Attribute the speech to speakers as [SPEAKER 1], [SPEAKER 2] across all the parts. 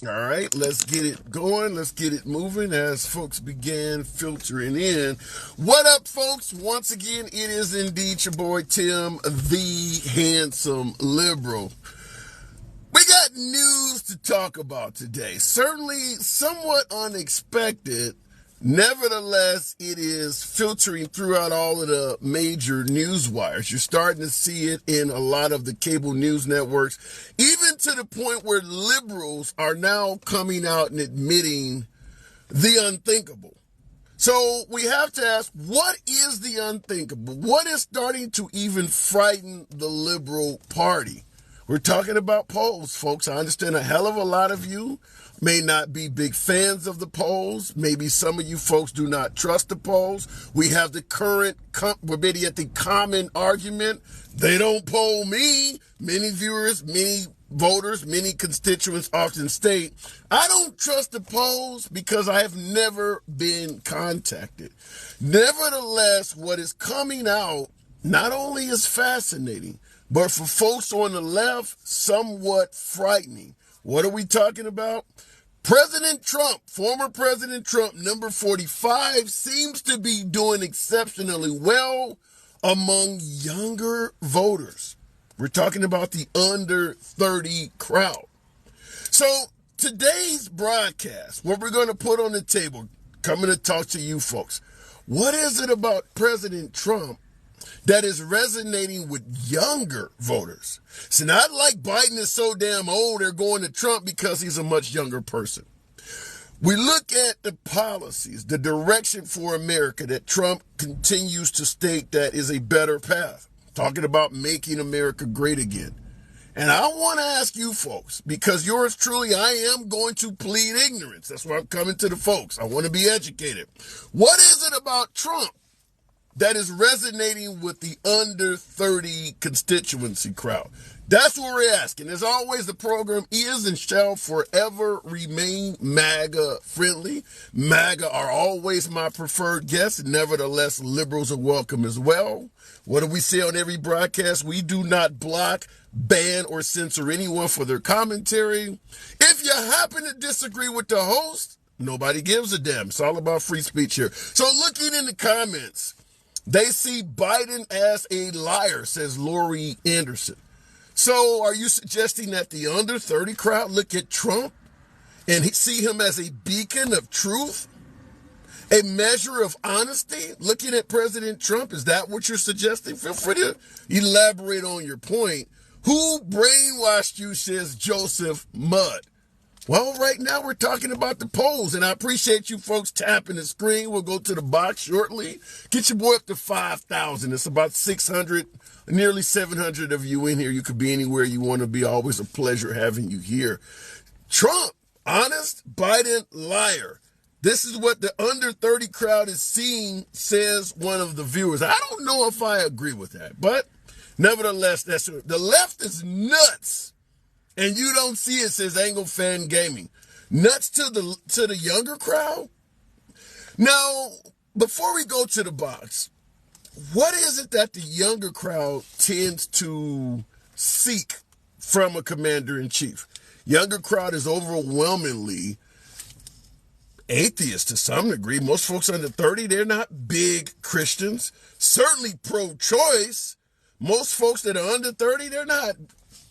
[SPEAKER 1] All right, let's get it going. Let's get it moving as folks begin filtering in. What up, folks? Once again, it is indeed your boy Tim, the handsome liberal. We got news to talk about today. Certainly somewhat unexpected. Nevertheless, it is filtering throughout all of the major news wires. You're starting to see it in a lot of the cable news networks, even to the point where liberals are now coming out and admitting the unthinkable. So we have to ask, what is the unthinkable? What is starting to even frighten the liberal party? We're talking about polls, folks. I understand a hell of a lot of you may not be big fans of the polls. Maybe some of you folks do not trust the polls. We have the current, maybe at the common argument, they don't poll me. Many viewers, many voters, many constituents often state, I don't trust the polls because I have never been contacted. Nevertheless, what is coming out not only is fascinating, but for folks on the left, somewhat frightening. What are we talking about? President Trump, former President Trump, number 45, seems to be doing exceptionally well among younger voters. We're talking about the under 30 crowd. So today's broadcast, what we're going to put on the table, coming to talk to you folks, what is it about President Trump that is resonating with younger voters? It's not like Biden is so damn old, they're going to Trump because he's a much younger person. We look at the policies, the direction for America that Trump continues to state that is a better path, talking about making America great again. And I want to ask you folks, because yours truly, I am going to plead ignorance. That's why I'm coming to the folks. I want to be educated. What is it about Trump that is resonating with the under 30 constituency crowd? That's what we're asking. As always, the program is and shall forever remain MAGA friendly. MAGA are always my preferred guests. Nevertheless, liberals are welcome as well. What do we say on every broadcast? We do not block, ban, or censor anyone for their commentary. If you happen to disagree with the host, nobody gives a damn. It's all about free speech here. So looking in the comments, they see Biden as a liar, says Lori Anderson. So are you suggesting that the under 30 crowd look at Trump and see him as a beacon of truth, a measure of honesty? Looking at President Trump, is that what you're suggesting? Feel free to elaborate on your point. Who brainwashed you, says Joseph Mudd. Well, right now we're talking about the polls, and I appreciate you folks tapping the screen. We'll go to the box shortly. Get your boy up to 5,000. It's about 600, nearly 700 of you in here. You could be anywhere you want to be. Always a pleasure having you here. Trump, honest, Biden, liar. This is what the under 30 crowd is seeing, says one of the viewers. I don't know if I agree with that, but nevertheless, the left is nuts. And you don't see it, says Angle Fan Gaming. Nuts to the younger crowd? Now, before we go to the box, what is it that the younger crowd tends to seek from a commander-in-chief? Younger crowd is overwhelmingly atheist to some degree. Most folks under 30, they're not big Christians. Certainly pro-choice. Most folks that are under 30,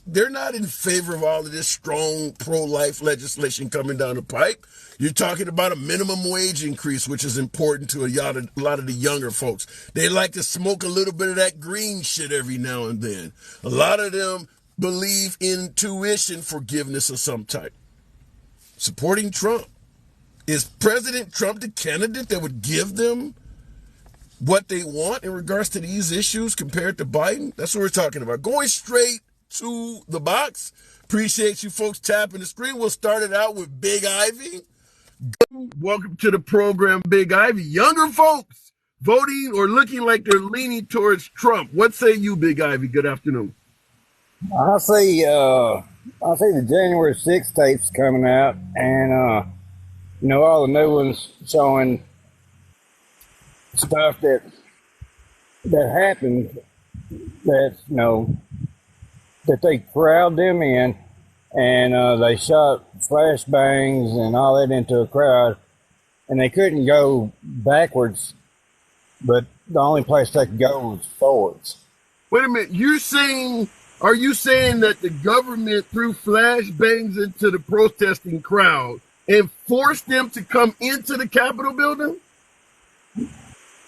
[SPEAKER 1] they're not in favor of all of this strong pro-life legislation coming down the pipe. You're talking about a minimum wage increase, which is important to a lot of the younger folks. They like to smoke a little bit of that green shit every now and then. A lot of them believe in tuition forgiveness of some type. Supporting Trump. Is President Trump the candidate that would give them what they want in regards to these issues compared to Biden? That's what we're talking about. Going straight to the box. Appreciate you folks tapping the screen. We'll start it out with Big Ivy. Welcome to the program, Big Ivy. Younger folks voting or looking like they're leaning towards Trump. What say you, Big Ivy? Good afternoon.
[SPEAKER 2] I see the January 6th tapes coming out, and all the new ones showing stuff that happened that that they crowd them in and they shot flashbangs and all that into a crowd, and they couldn't go backwards, but the only place they could go was forwards.
[SPEAKER 1] Wait a minute. Are you saying that the government threw flashbangs into the protesting crowd and forced them to come into the Capitol building?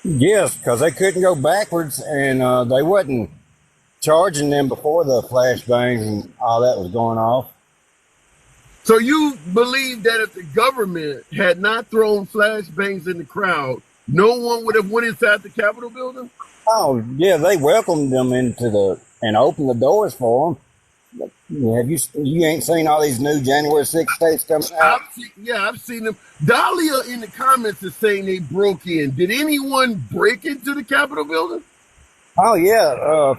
[SPEAKER 2] Yes, because they couldn't go backwards, and they wasn't charging them before the flashbangs and all that was going off.
[SPEAKER 1] So you believe that if the government had not thrown flashbangs in the crowd, no one would have went inside the Capitol building?
[SPEAKER 2] Oh, yeah, they welcomed them and opened the doors for them. You ain't seen all these new January 6th states coming out?
[SPEAKER 1] I've seen them. Dahlia in the comments is saying they broke in. Did anyone break into the Capitol building?
[SPEAKER 2] Oh, yeah.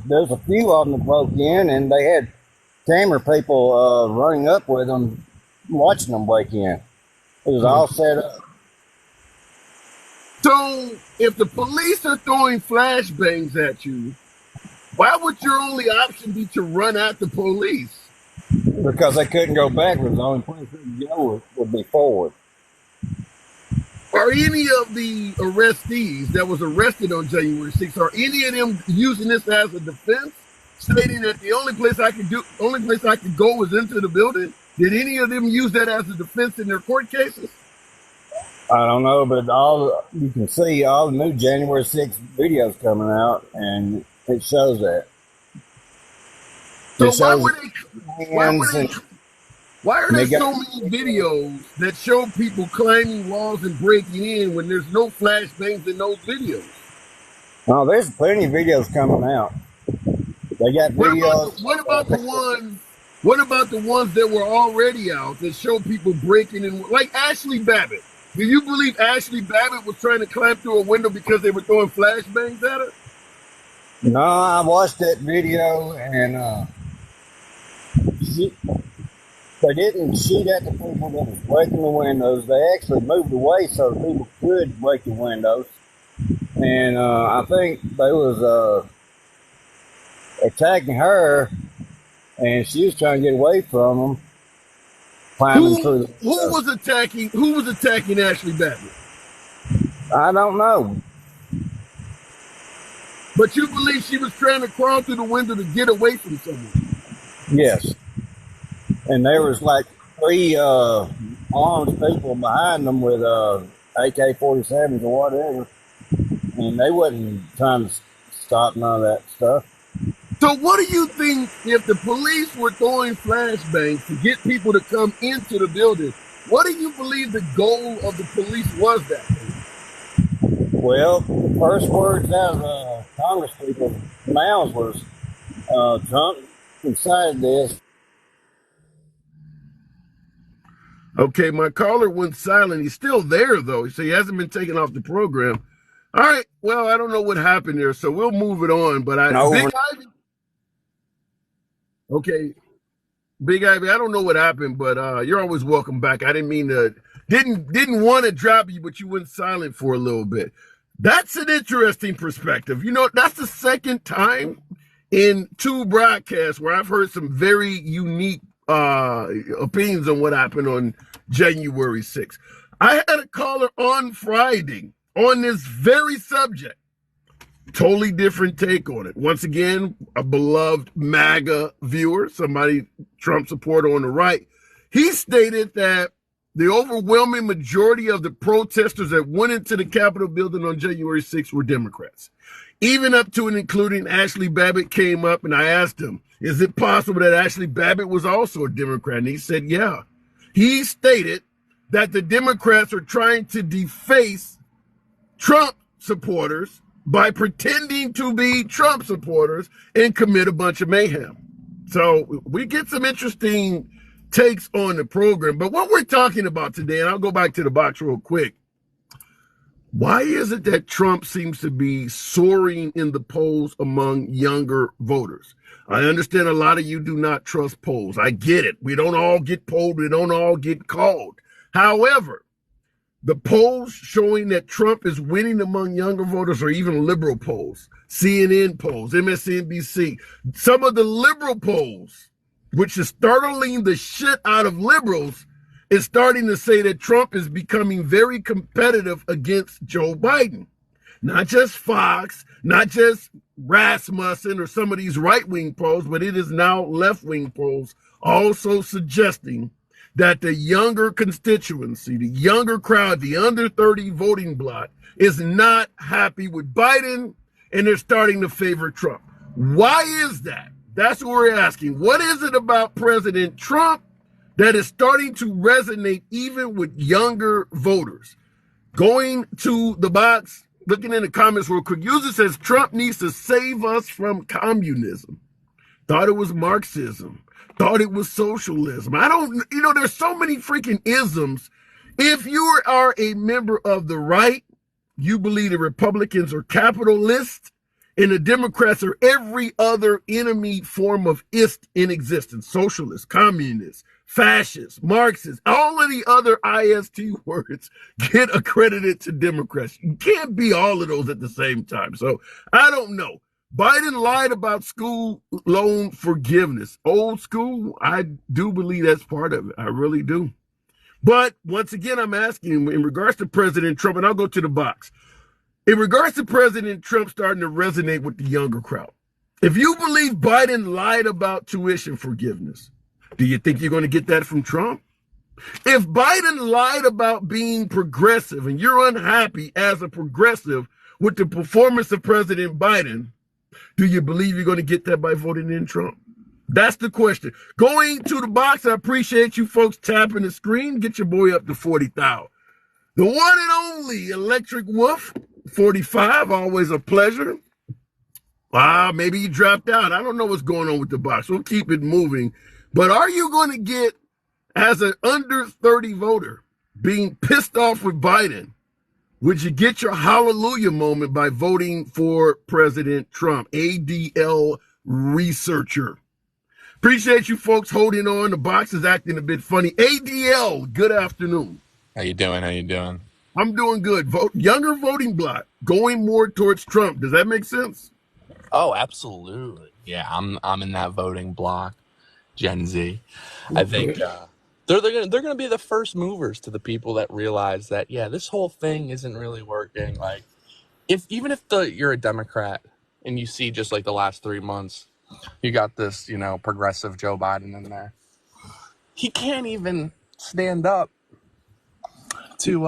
[SPEAKER 2] There's a few of them that broke in, and they had camera people running up with them, watching them break in. It was all set up.
[SPEAKER 1] So if the police are throwing flashbangs at you, why would your only option be to run at the police?
[SPEAKER 2] Because they couldn't go backwards. The only place they could go would be forward.
[SPEAKER 1] Are any of the arrestees that was arrested on January 6th, are any of them using this as a defense, stating that the only place I could go was into the building? Did any of them use that as a defense in their court cases?
[SPEAKER 2] I don't know, but you can see all the new January 6th videos coming out, and it shows that.
[SPEAKER 1] So why are there so many videos that show people climbing walls and breaking in when there's no flashbangs in those videos?
[SPEAKER 2] Oh, there's plenty of videos coming out. They got videos.
[SPEAKER 1] What about the ones that were already out that show people breaking in, like Ashley Babbitt? Do you believe Ashley Babbitt was trying to climb through a window because they were throwing flashbangs at her?
[SPEAKER 2] No, I watched that video, and they didn't shoot at the people that was breaking the windows. They actually moved away so the people could break the windows. And I think they was attacking her, and she was trying to get away from them.
[SPEAKER 1] Who was attacking Ashley Babbitt?
[SPEAKER 2] I don't know.
[SPEAKER 1] But you believe she was trying to crawl through the window to get away from someone?
[SPEAKER 2] Yes. And there was like 3 armed people behind them with AK-47s or whatever. And they wasn't trying to stop none of that stuff.
[SPEAKER 1] So what do you think if the police were throwing flashbangs to get people to come into the building? What do you believe the goal of the police was that day?
[SPEAKER 2] Well, the first words out of Congress people's mouths was, Trump decided this.
[SPEAKER 1] Okay, my caller went silent. He's still there, though, so he hasn't been taken off the program. All right, well, I don't know what happened there, so we'll move it on. But Big Ivy. Okay, Big Ivy, I don't know what happened, but you're always welcome back. I didn't want to drop you, but you went silent for a little bit. That's an interesting perspective. You know, that's the second time in 2 broadcasts where I've heard some very unique opinions on what happened on January 6th. I had a caller on Friday on this very subject. Totally different take on it. Once again, a beloved MAGA viewer, somebody Trump supporter on the right. He stated that the overwhelming majority of the protesters that went into the Capitol building on January 6th were Democrats. Even up to and including Ashley Babbitt came up, and I asked him, is it possible that Ashley Babbitt was also a Democrat? And he said, yeah. He stated that the Democrats are trying to deface Trump supporters by pretending to be Trump supporters and commit a bunch of mayhem. So we get some interesting takes on the program. But what we're talking about today, and I'll go back to the box real quick. Why is it that Trump seems to be soaring in the polls among younger voters? I understand a lot of you do not trust polls. I get it. We don't all get polled. We don't all get called. However, the polls showing that Trump is winning among younger voters, or even liberal polls, CNN polls, MSNBC, some of the liberal polls which is startling the shit out of liberals, is starting to say that Trump is becoming very competitive against Joe Biden. Not just Fox, not just Rasmussen or some of these right-wing polls, but it is now left-wing polls also suggesting that the younger constituency, the younger crowd, the under 30 voting bloc is not happy with Biden, and they're starting to favor Trump. Why is that? That's what we're asking. What is it about President Trump that is starting to resonate even with younger voters? Going to the box, looking in the comments real quick. User says Trump needs to save us from communism. Thought it was Marxism. Thought it was socialism. There's so many freaking isms. If you are a member of the right, you believe the Republicans are capitalists and the Democrats are every other enemy form of ist in existence. Socialists, communists, fascists, Marxists, all of the other IST words get accredited to Democrats. You can't be all of those at the same time. So I don't know. Biden lied about school loan forgiveness. Old school, I do believe that's part of it. I really do. But once again, I'm asking in regards to President Trump, and I'll go to the box. In regards to President Trump starting to resonate with the younger crowd, if you believe Biden lied about tuition forgiveness, do you think you're going to get that from Trump? If Biden lied about being progressive and you're unhappy as a progressive with the performance of President Biden, do you believe you're going to get that by voting in Trump? That's the question. Going to the box, I appreciate you folks tapping the screen. Get your boy up to 40,000. The one and only Electric Wolf, 45, always a pleasure. Maybe you dropped out. I don't know what's going on with the box. We'll keep it moving. But are you going to get, as an under 30 voter, being pissed off with Biden, would you get your hallelujah moment by voting for President Trump? ADL researcher. Appreciate you folks holding on. The box is acting a bit funny. ADL, good afternoon.
[SPEAKER 3] How you doing?
[SPEAKER 1] I'm doing good. Younger voting bloc, going more towards Trump. Does that make sense?
[SPEAKER 3] Oh, absolutely. Yeah, I'm in that voting block, Gen Z. I think they're gonna be the first movers to the people that realize that this whole thing isn't really working. Like, even if you're a Democrat and you see just like the last 3 months, you got this progressive Joe Biden in there. He can't even stand up to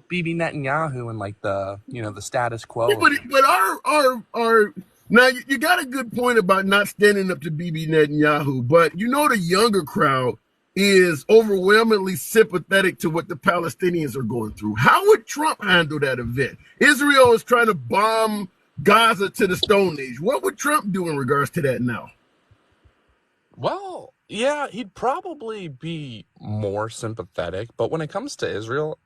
[SPEAKER 3] Bibi Netanyahu and like the status quo.
[SPEAKER 1] But our now you got a good point about not standing up to Bibi Netanyahu, but the younger crowd is overwhelmingly sympathetic to what the Palestinians are going through. How would Trump handle that event? Israel is trying to bomb Gaza to the Stone Age. What would Trump do in regards to that now?
[SPEAKER 3] Well, yeah, he'd probably be more sympathetic, but when it comes to Israel,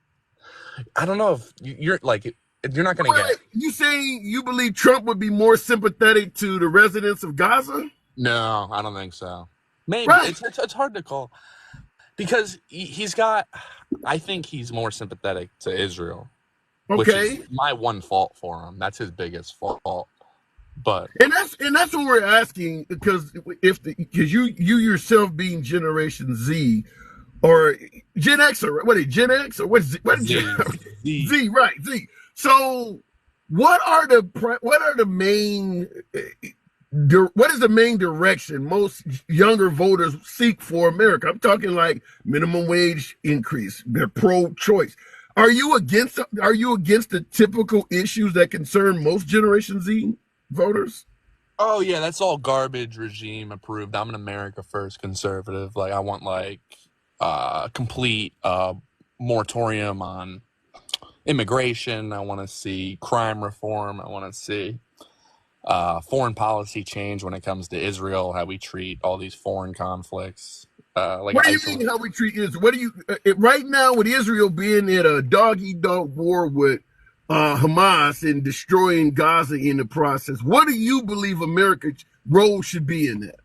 [SPEAKER 3] I don't know if you're not going to get.
[SPEAKER 1] You saying you believe Trump would be more sympathetic to the residents of Gaza?
[SPEAKER 3] No, I don't think so. Maybe
[SPEAKER 1] right.
[SPEAKER 3] It's hard to call because I think he's more sympathetic to Israel.
[SPEAKER 1] Okay,
[SPEAKER 3] which is my one fault for him. That's his biggest fault. But
[SPEAKER 1] and that's what we're asking, because you yourself being Generation Z or Gen X, or what is Gen X, or what's
[SPEAKER 3] Z?
[SPEAKER 1] Z, right? Z. So what is the main direction most younger voters seek for America? I'm talking like minimum wage increase. They're pro-choice. Are you against the typical issues that concern most Generation Z voters?
[SPEAKER 3] Oh yeah, that's all garbage regime approved. I'm an America First conservative. Like, I want complete moratorium on immigration. I want to see crime reform. I want to see foreign policy change when it comes to Israel, how we treat all these foreign conflicts. What
[SPEAKER 1] do you mean how we treat Israel? What do you right now with Israel being in a dog-eat-dog war with Hamas and destroying Gaza in the process? What do you believe America's role should be in that?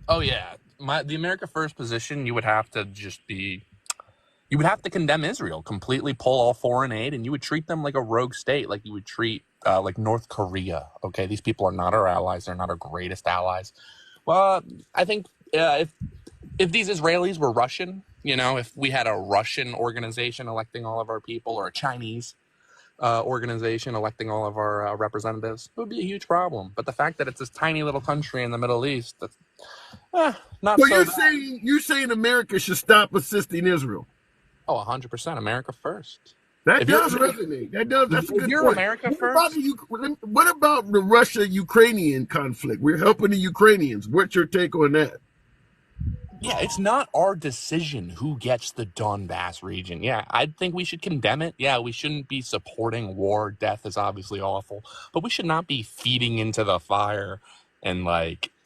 [SPEAKER 3] Oh yeah, the America First position, you would have to condemn Israel, completely pull all foreign aid, and you would treat them like a rogue state, like you would treat like North Korea. Okay, these people are not our allies; they're not our greatest allies. Well, I think if these Israelis were Russian, if we had a Russian organization electing all of our people, or a Chinese organization electing all of our representatives, it would be a huge problem. But the fact that it's this tiny little country in the Middle East, that's not
[SPEAKER 1] So
[SPEAKER 3] so
[SPEAKER 1] you're saying America should stop assisting Israel?
[SPEAKER 3] Oh, 100%. America first.
[SPEAKER 1] That does resonate. That's a good point.
[SPEAKER 3] America first.
[SPEAKER 1] What about the Russia-Ukrainian conflict? We're helping the Ukrainians. What's your take on that?
[SPEAKER 3] Yeah, it's not our decision who gets the Donbass region. Yeah, I think we should condemn it. Yeah, we shouldn't be supporting war. Death is obviously awful, but we should not be feeding into the fire and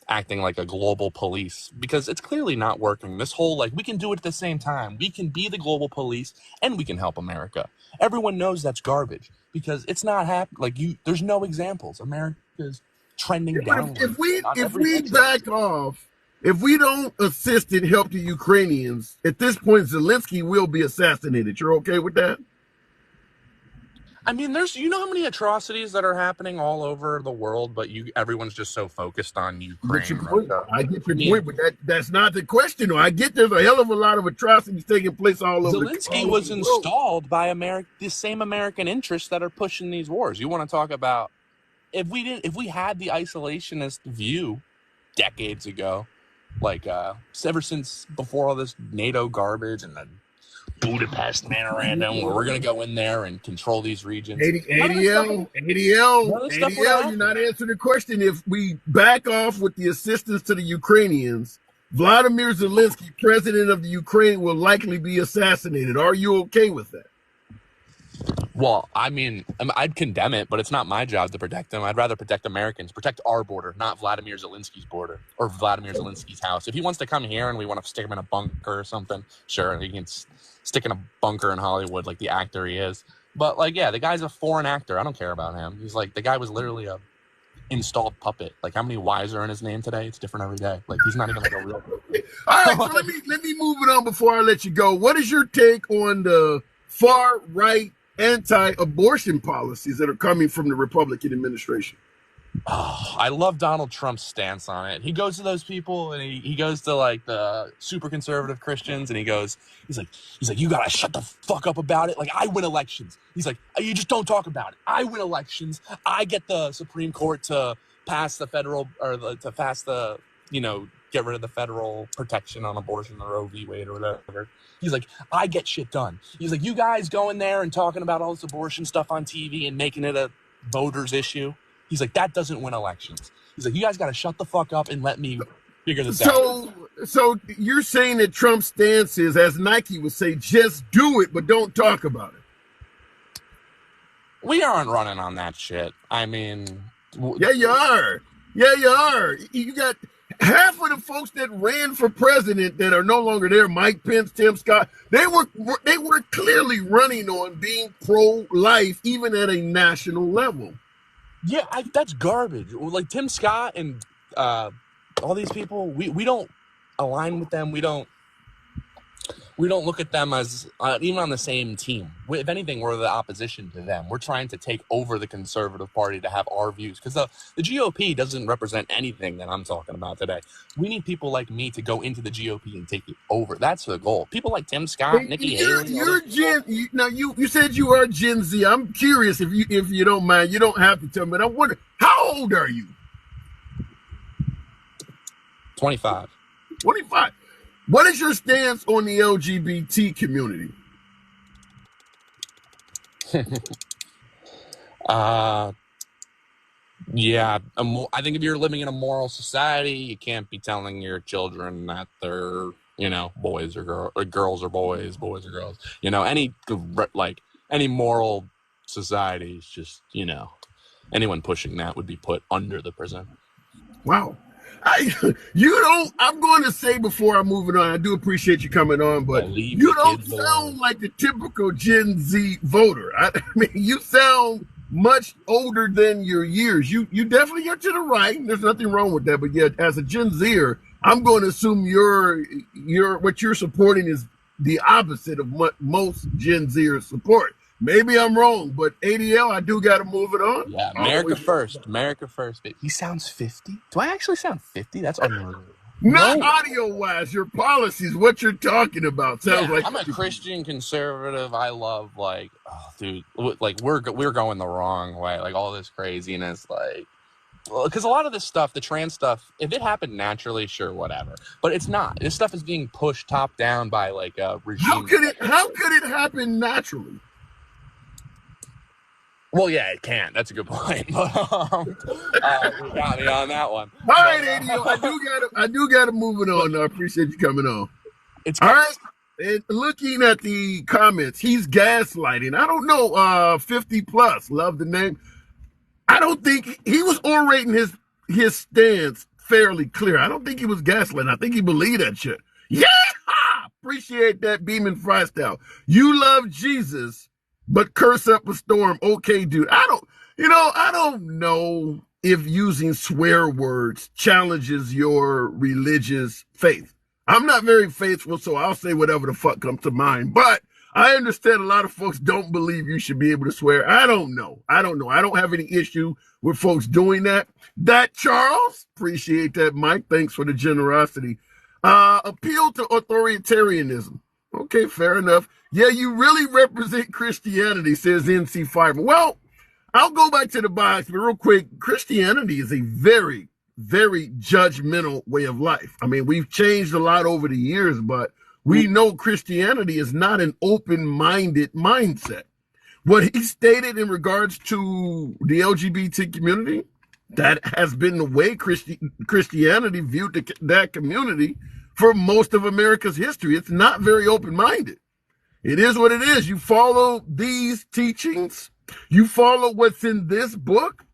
[SPEAKER 3] acting like a global police, because it's clearly not working. This whole we can do it at the same time. We can be the global police and we can help America. Everyone knows that's garbage because it's not happening. There's no examples. America's trending down.
[SPEAKER 1] If we back off, if we don't assist and help the Ukrainians, at this point Zelensky will be assassinated. You're okay with that?
[SPEAKER 3] I mean, there's how many atrocities that are happening all over the world, but everyone's just so focused on Ukraine.
[SPEAKER 1] I get your point, but that's not the question. I get there's a hell of a lot of atrocities taking place all over.
[SPEAKER 3] Zelensky was installed by the same American interests that are pushing these wars. You want to talk about if we had the isolationist view decades ago, ever since before all this NATO garbage and the Budapest memorandum, where we're going to go in there and control these regions.
[SPEAKER 1] ADL, you're not answering the question. If we back off with the assistance to the Ukrainians, Vladimir Zelensky, president of the Ukraine, will likely be assassinated. Are you okay with that?
[SPEAKER 3] Well, I mean, I'd condemn it, but it's not my job to protect them. I'd rather protect Americans, protect our border, not Vladimir Zelensky's border or Vladimir Zelensky's house. If he wants to come here and we want to stick him in a bunker or something, sure, he can stick in a bunker in Hollywood like the actor he is. But the guy's a foreign actor. I don't care about him. He's the guy was literally a installed puppet. How many Y's are in his name today? It's different every day. He's not even a real.
[SPEAKER 1] All right, so let me move it on before I let you go. What is your take on the far right anti-abortion policies that are coming from the Republican administration?
[SPEAKER 3] Oh, I love Donald Trump's stance on it. He goes to those people and he goes to the super conservative Christians and he's like, you gotta shut the fuck up about it. I win elections. He's like, you just don't talk about it. I win elections. I get the Supreme Court to pass the federal get rid of the federal protection on abortion, or Roe v. Wade or whatever. He's like, I get shit done. He's like, you guys going there and talking about all this abortion stuff on TV and making it a voters issue. He's like, that doesn't win elections. He's like, you guys got to shut the fuck up and let me figure this out.
[SPEAKER 1] So you're saying that Trump's stance is, as Nike would say, just do it, but don't talk about it.
[SPEAKER 3] We aren't running on that shit. I mean,
[SPEAKER 1] yeah, you are. Yeah, you are. You got half of the folks that ran for president that are no longer there, Mike Pence, Tim Scott, they were clearly running on being pro-life, even at a national level.
[SPEAKER 3] Yeah, that's garbage. Tim Scott and all these people, we don't align with them. We don't look at them as even on the same team. If anything, we're the opposition to them. We're trying to take over the conservative party to have our views, because the GOP doesn't represent anything that I'm talking about today. We need people like me to go into the GOP and take it over. That's the goal. People like Tim Scott, Nikki Haley.
[SPEAKER 1] You said you are Gen Z. I'm curious if you don't mind. You don't have to tell me. But I wonder, how old are you?
[SPEAKER 3] 25.
[SPEAKER 1] 25. What is your stance on the LGBT community?
[SPEAKER 3] Yeah, I think if you're living in a moral society, you can't be telling your children that they're, boys or girls, or girls or boys or girls. Any moral society is just, anyone pushing that would be put under the prison.
[SPEAKER 1] Wow. I'm going to say before I move it on, I do appreciate you coming on, but you don't sound like the typical Gen Z voter. I mean, you sound much older than your years. You definitely are to the right. There's nothing wrong with that. But yet, as a Gen Zer, I'm going to assume what you're supporting is the opposite of what most Gen Zers support. Maybe I'm wrong, but ADL, I do got to move it on.
[SPEAKER 3] Yeah, America first. America first. He sounds 50. Do I actually sound 50? That's unreal.
[SPEAKER 1] Not
[SPEAKER 3] No.
[SPEAKER 1] audio-wise, your policies, what you're talking about. Sounds
[SPEAKER 3] Yeah,
[SPEAKER 1] like
[SPEAKER 3] I'm a Christian conservative. I love dude, like we're going the wrong way. Like all this craziness, like, because a lot of this stuff, the trans stuff, if it happened naturally, sure, whatever. But it's not. This stuff is being pushed top down by like a regime.
[SPEAKER 1] how could it happen naturally?
[SPEAKER 3] Well, yeah, it can. That's a good point. But you got me on that one.
[SPEAKER 1] All right, ADO, I do gotta move it on. I appreciate you coming on.
[SPEAKER 3] It's
[SPEAKER 1] all right. And looking at the comments, he's gaslighting. I don't know. 50 plus, love the name. I don't think he was orating his stance fairly clear. I don't think he was gaslighting. I think he believed that shit. Yeah, appreciate that beaming freestyle. You love Jesus, but curse up a storm. Okay, dude. I don't know if using swear words challenges your religious faith. I'm not very faithful, so I'll say whatever the fuck comes to mind. But I understand a lot of folks don't believe you should be able to swear. I don't know. I don't have any issue with folks doing that. That Charles, appreciate that, Mike. Thanks for the generosity. Appeal to authoritarianism. Okay, fair enough. Yeah, you really represent Christianity, says NC Fiber. Well, I'll go back to the box, but real quick, Christianity is a very, very judgmental way of life. I mean, we've changed a lot over the years, but we know Christianity is not an open-minded mindset. What he stated in regards to the LGBT community, that has been the way Christianity viewed that community for most of America's history. It's not very open-minded. It is what it is. You follow these teachings, you follow what's in this book,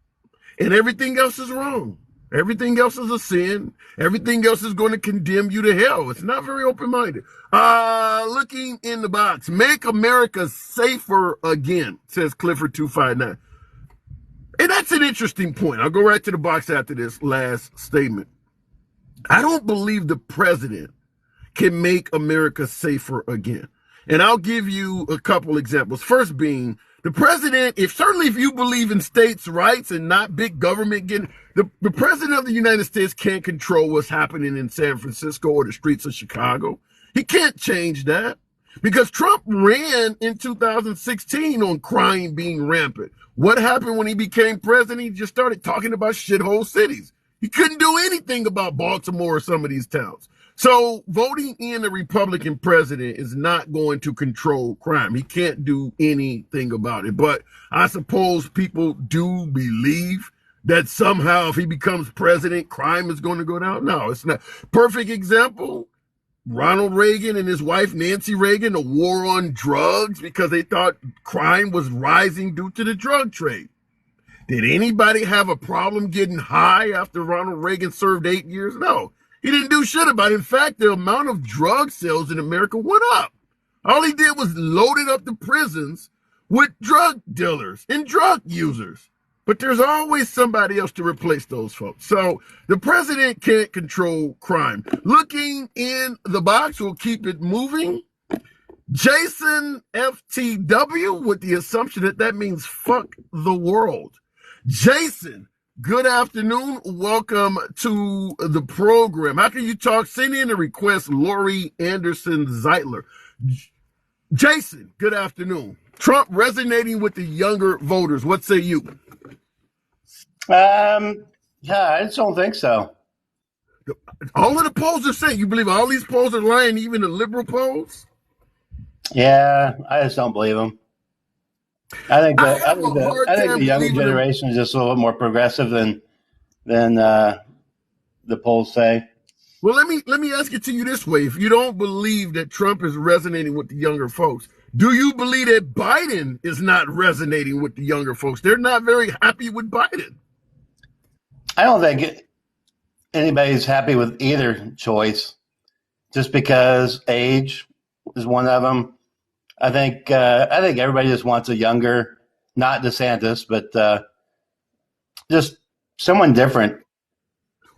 [SPEAKER 1] and everything else is wrong. Everything else is a sin. Everything else is going to condemn you to hell. It's not very open-minded. Looking in the box. Make America safer again, says Clifford259. And that's an interesting point. I'll go right to the box after this last statement. I don't believe the president can make America safer again. And I'll give you a couple examples. First being, the president, if you believe in states' rights and not big government getting, the president of the United States can't control what's happening in San Francisco or the streets of Chicago. He can't change that because Trump ran in 2016 on crime being rampant. What happened when he became president? He just started talking about shithole cities. He couldn't do anything about Baltimore or some of these towns. So voting in a Republican president is not going to control crime. He can't do anything about it. But I suppose people do believe that somehow if he becomes president, crime is going to go down. No, it's not. Perfect example, Ronald Reagan and his wife, Nancy Reagan, a war on drugs because they thought crime was rising due to the drug trade. Did anybody have a problem getting high after Ronald Reagan served 8 years? No. He didn't do shit about it. In fact, the amount of drug sales in America went up. All he did was loaded up the prisons with drug dealers and drug users. But there's always somebody else to replace those folks. So the president can't control crime. Looking in the box, we'll keep it moving. Jason FTW, with the assumption that means fuck the world. Jason, good afternoon. Welcome to the program. How can you talk? Send in a request, Lori Anderson Zeitler. Jason, good afternoon. Trump resonating with the younger voters. What say you?
[SPEAKER 4] Yeah, I just don't think so.
[SPEAKER 1] All of the polls are saying, you believe all these polls are lying, even the liberal polls?
[SPEAKER 4] Yeah, I just don't believe them. I think the younger generation is just a little more progressive than the polls say.
[SPEAKER 1] Well, let me ask it to you this way: if you don't believe that Trump is resonating with the younger folks, do you believe that Biden is not resonating with the younger folks? They're not very happy with Biden.
[SPEAKER 4] I don't think anybody's happy with either choice, just because age is one of them. I think everybody just wants a younger, not DeSantis, but just someone different.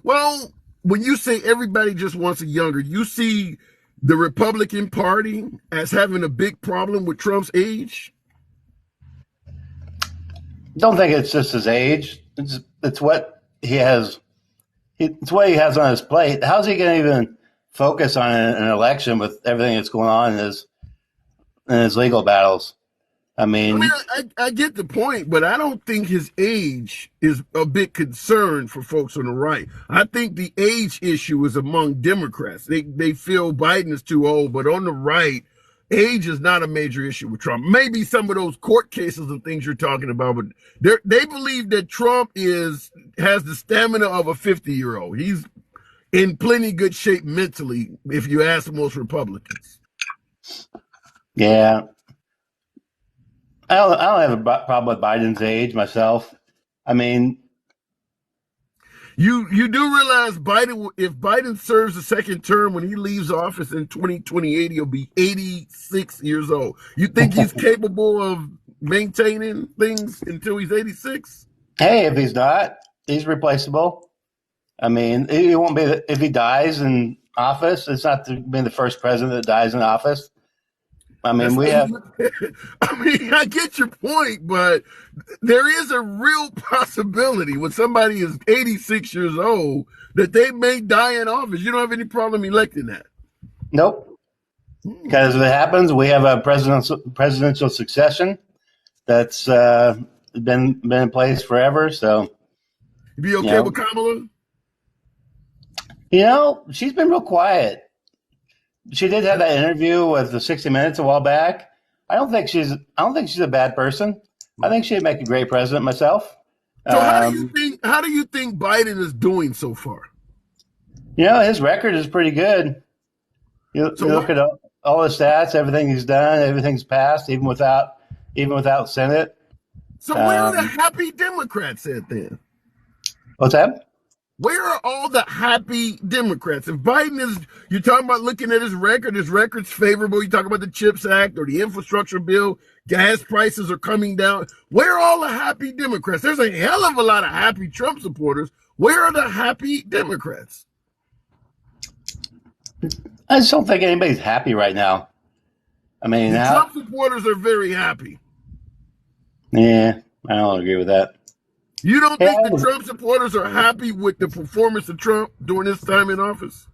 [SPEAKER 1] Well, when you say everybody just wants a younger, you see the Republican Party as having a big problem with Trump's age?
[SPEAKER 4] Don't think it's just his age. It's what he has it's what he has on his plate. How's he going to even focus on an election with everything that's going on in his legal battles? I
[SPEAKER 1] I mean,
[SPEAKER 4] mean,
[SPEAKER 1] I get the point, but I don't think his age is a big concern for folks on the right. I think the age issue is among Democrats. They feel Biden is too old, but on the right, age is not a major issue with Trump. Maybe some of those court cases and things you're talking about, but they believe that Trump has the stamina of a 50-year-old. He's in plenty good shape mentally, if you ask most Republicans.
[SPEAKER 4] yeah, I don't have a problem with Biden's age myself. I mean,
[SPEAKER 1] You do realize if Biden serves a second term when he leaves office in 2028, he'll be 86 years old. You think he's capable of maintaining things until he's 86?
[SPEAKER 4] hey, if he's not, he's replaceable. I mean, he won't be if he dies in office. It's not being the first president that dies in office. I mean,
[SPEAKER 1] I get your point, but there is a real possibility when somebody is 86 years old that they may die in office. You don't have any problem electing that.
[SPEAKER 4] Nope. Because if it happens, we have a presidential succession that's been in place forever. So,
[SPEAKER 1] You be okay with Kamala?
[SPEAKER 4] She's been real quiet. She did have that interview with the 60 Minutes a while back. I don't think she's a bad person. I think she'd make a great president myself.
[SPEAKER 1] So how do you think Biden is doing so far?
[SPEAKER 4] His record is pretty good. You look at all the stats, everything he's done, everything's passed, even without Senate.
[SPEAKER 1] So where are the happy Democrats at then?
[SPEAKER 4] What's that?
[SPEAKER 1] Where are all the happy Democrats? If you're talking about looking at his record's favorable. You talk about the CHIPS Act or the infrastructure bill, gas prices are coming down. Where are all the happy Democrats? There's a hell of a lot of happy Trump supporters. Where are the happy Democrats?
[SPEAKER 4] I just don't think anybody's happy right now. I mean,
[SPEAKER 1] Trump supporters are very happy.
[SPEAKER 4] Yeah, I don't agree with that.
[SPEAKER 1] You don't think the Trump supporters are happy with the performance of Trump during his time in office?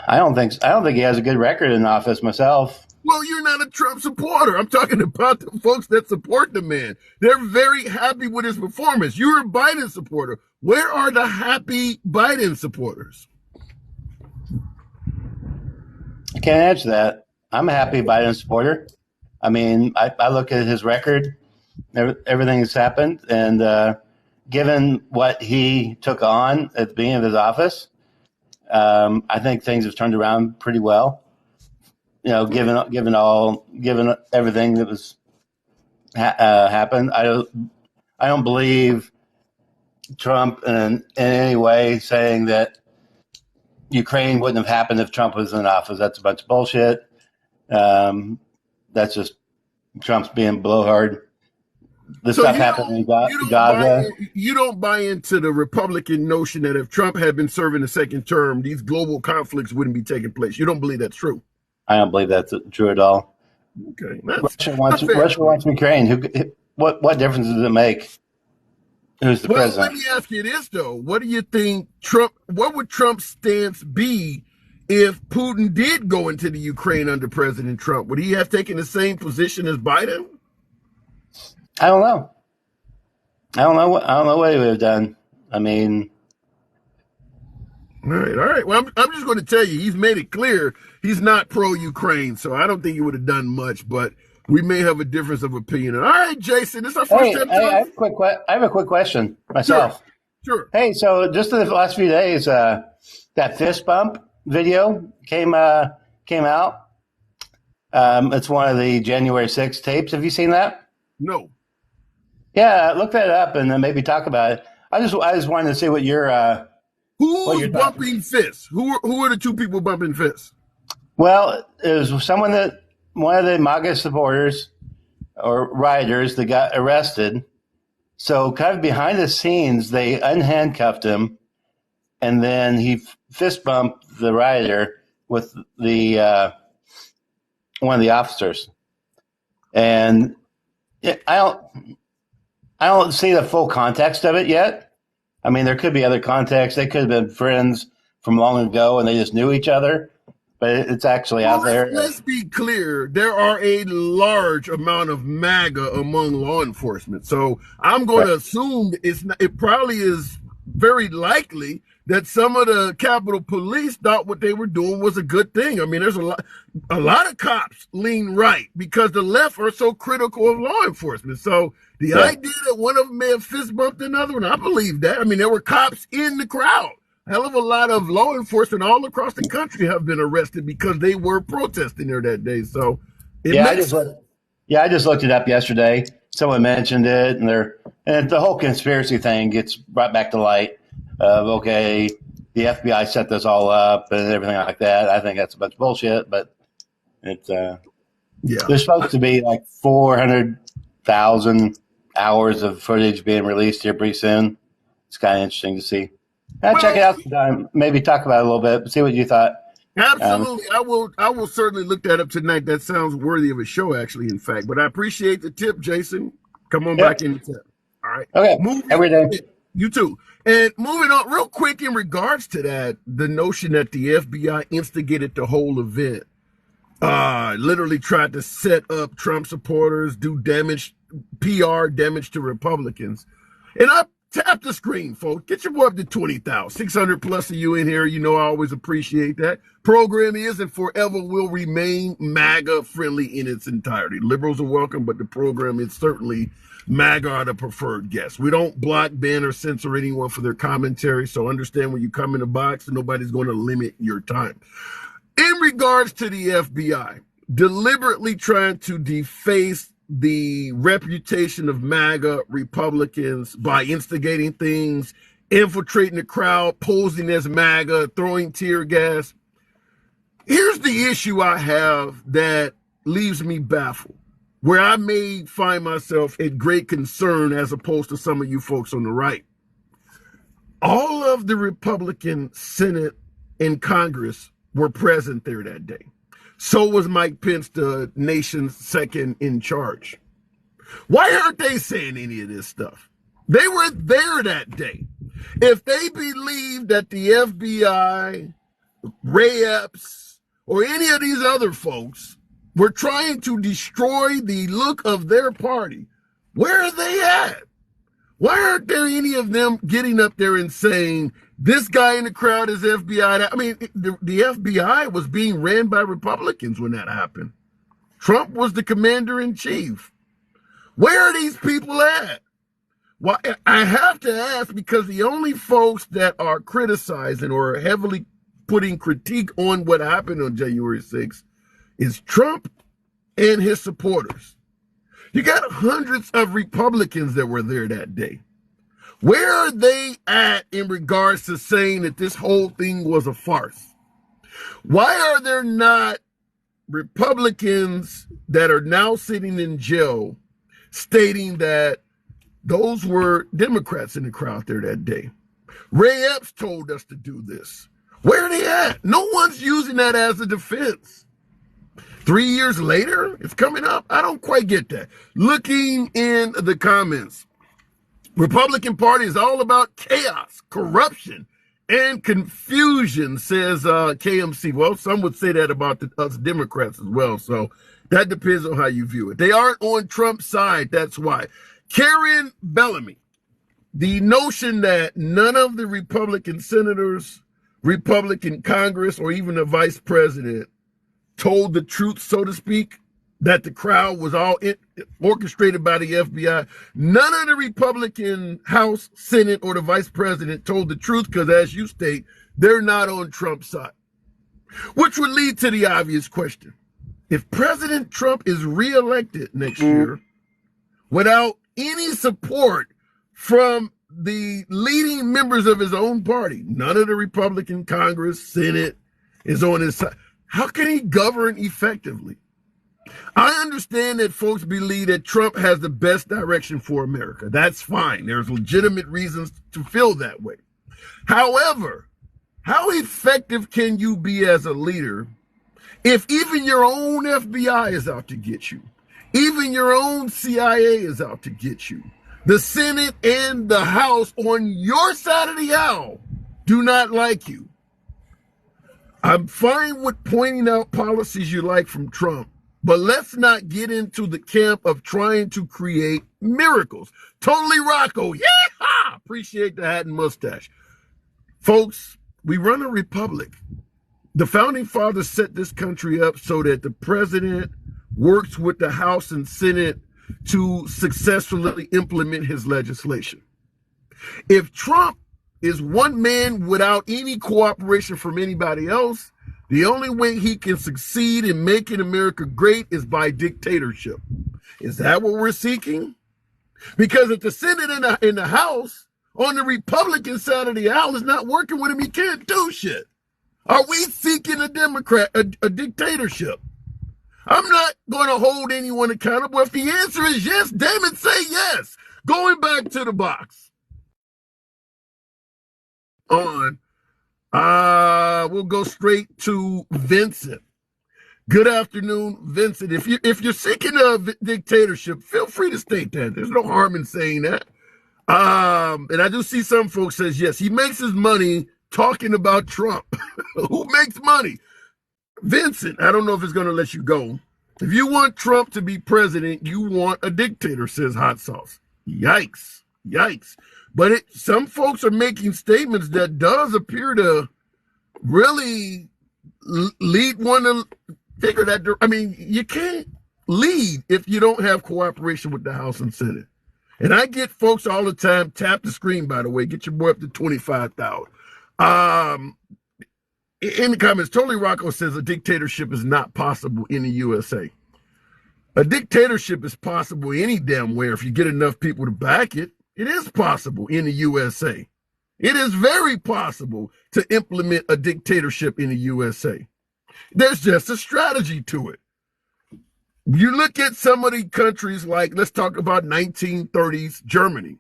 [SPEAKER 4] I don't think he has a good record in office myself.
[SPEAKER 1] Well, you're not a Trump supporter. I'm talking about the folks that support the man. They're very happy with his performance. You're a Biden supporter. Where are the happy Biden supporters?
[SPEAKER 4] I can't answer that. I'm a happy Biden supporter. I mean, I look at his record, everything that's happened, and given what he took on at the beginning of his office, I think things have turned around pretty well. Given everything that was happened, I don't believe Trump in any way saying that Ukraine wouldn't have happened if Trump was in office. That's a bunch of bullshit. That's just Trump's being blowhard. Stuff happened in Gaza.
[SPEAKER 1] You don't buy into the Republican notion that if Trump had been serving a second term, these global conflicts wouldn't be taking place. You don't believe that's true?
[SPEAKER 4] I don't believe that's true at all.
[SPEAKER 1] Okay.
[SPEAKER 4] Russia wants Ukraine. What difference does it make? Who's the president?
[SPEAKER 1] Let me ask you this, though. What do you think what would Trump's stance be if Putin did go into the Ukraine under President Trump? Would he have taken the same position as Biden?
[SPEAKER 4] I don't know. I don't know what he would have done. I mean,
[SPEAKER 1] all right. Well, I'm just going to tell you, he's made it clear he's not pro-Ukraine, so I don't think he would have done much, but we may have a difference of opinion. All right, Jason, this is our first time.
[SPEAKER 4] I have a quick question myself.
[SPEAKER 1] Sure.
[SPEAKER 4] Hey, so just in the last few days, that fist bump video came out. It's one of the January 6th tapes. Have you seen that?
[SPEAKER 1] No.
[SPEAKER 4] Yeah, look that up and then maybe talk about it. I just wanted to see what your
[SPEAKER 1] who's bumping fists? Who are the two people bumping fists?
[SPEAKER 4] Well, it was one of the MAGA supporters or rioters that got arrested. So kind of behind the scenes, they unhandcuffed him, and then he fist bumped the rioter with the one of the officers. And I don't see the full context of it yet. I mean, there could be other contexts. They could have been friends from long ago and they just knew each other, but it's actually out there.
[SPEAKER 1] Let's be clear. There are a large amount of MAGA among law enforcement. So I'm going to assume it probably is very likely that some of the Capitol Police thought what they were doing was a good thing. I mean, there's a lot of cops lean right because the left are so critical of law enforcement. So the idea that one of them may have fist bumped another one, I believe that. I mean, there were cops in the crowd. Hell of a lot of law enforcement all across the country have been arrested because they were protesting there that day. So
[SPEAKER 4] I just looked it up yesterday. Someone mentioned it, and the whole conspiracy thing gets brought back to light. The FBI set this all up and everything like that. I think that's a bunch of bullshit, but it's there's supposed to be like 400,000 hours of footage being released here pretty soon. It's kind of interesting to see. Check it out sometime. Maybe talk about it a little bit. See what you thought.
[SPEAKER 1] Absolutely. I will certainly look that up tonight. That sounds worthy of a show, actually, in fact. But I appreciate the tip, Jason. Come on back in the tip. All right.
[SPEAKER 4] Okay. Every day.
[SPEAKER 1] You too. And moving on real quick in regards to that, the notion that the FBI instigated the whole event, literally tried to set up Trump supporters, do PR damage to Republicans. And I tap the screen, folks. Get your boy up to 20,000. 600 plus of you in here. You know I always appreciate that. Program is and forever will remain MAGA friendly in its entirety. Liberals are welcome, but the program is certainly MAGA are the preferred guests. We don't block, ban, or censor anyone for their commentary, so understand when you come in the box, nobody's going to limit your time. In regards to the FBI, deliberately trying to deface the reputation of MAGA Republicans by instigating things, infiltrating the crowd, posing as MAGA, throwing tear gas. Here's the issue I have that leaves me baffled, where I may find myself at great concern as opposed to some of you folks on the right. All of the Republican Senate and Congress were present there that day. So was Mike Pence, the nation's second in charge. Why aren't they saying any of this stuff? They were there that day. If they believe that the FBI, Ray Epps, or any of these other folks were trying to destroy the look of their party, where are they at? Why aren't there any of them getting up there and saying, this guy in the crowd is FBI? I mean, the FBI was being ran by Republicans when that happened. Trump was the commander in chief. Where are these people at? Well, I have to ask because the only folks that are criticizing or heavily putting critique on what happened on January 6th is Trump and his supporters. You got hundreds of Republicans that were there that day. Where are they at in regards to saying that this whole thing was a farce? Why are there not Republicans that are now sitting in jail stating that those were Democrats in the crowd there that day? Ray Epps told us to do this. Where are they at? No one's using that as a defense. 3 years later, it's coming up. I don't quite get that. Looking in the comments, Republican Party is all about chaos, corruption, and confusion, says KMC. Well, some would say that about us Democrats as well. So that depends on how you view it. They aren't on Trump's side. That's why. Karen Bellamy, the notion that none of the Republican senators, Republican Congress, or even the vice president told the truth, so to speak, that the crowd was all orchestrated by the FBI. None of the Republican House, Senate, or the vice president told the truth because, as you state, they're not on Trump's side. Which would lead to the obvious question. If President Trump is reelected next year without any support from the leading members of his own party, none of the Republican Congress, Senate is on his side, how can he govern effectively? I understand that folks believe that Trump has the best direction for America. That's fine. There's legitimate reasons to feel that way. However, how effective can you be as a leader if even your own FBI is out to get you? Even your own CIA is out to get you. The Senate and the House on your side of the aisle do not like you. I'm fine with pointing out policies you like from Trump, but let's not get into the camp of trying to create miracles. Totally Rocco. Yeah! Appreciate the hat and mustache. Folks, we run a republic. The founding fathers set this country up so that the president works with the House and Senate to successfully implement his legislation. If Trump is one man without any cooperation from anybody else, the only way he can succeed in making America great is by dictatorship. Is that what we're seeking? Because if the Senate and the House on the Republican side of the aisle is not working with him, he can't do shit. Are we seeking a dictatorship? I'm not going to hold anyone accountable. If the answer is yes, damn it, say yes. Going back to the box. We'll go straight to Vincent. Good afternoon, Vincent. If you're seeking a dictatorship, feel free to state that. There's no harm in saying that. And I do see some folks says yes. He makes his money talking about Trump. Who makes money? Vincent, I don't know if it's going to let you go. If you want Trump to be president, you want a dictator, says Hot Sauce. Yikes. But some folks are making statements that does appear to really lead one to figure that. I mean, you can't lead if you don't have cooperation with the House and Senate. And I get folks all the time, tap the screen, by the way, get your boy up to 25,000. In the comments, Totally Rocco says a dictatorship is not possible in the USA. A dictatorship is possible any damn where if you get enough people to back it. It is possible in the USA. It is very possible to implement a dictatorship in the USA. There's just a strategy to it. You look at some of the countries like, let's talk about 1930s Germany.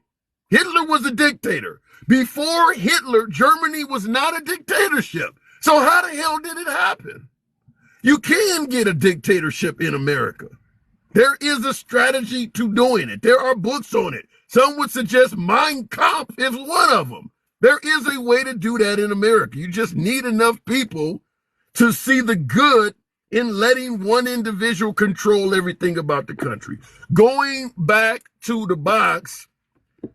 [SPEAKER 1] Hitler was a dictator. Before Hitler, Germany was not a dictatorship. So how the hell did it happen? You can get a dictatorship in America. There is a strategy to doing it. There are books on it. Some would suggest Mein Kampf is one of them. There is a way to do that in America. You just need enough people to see the good in letting one individual control everything about the country. Going back to the box,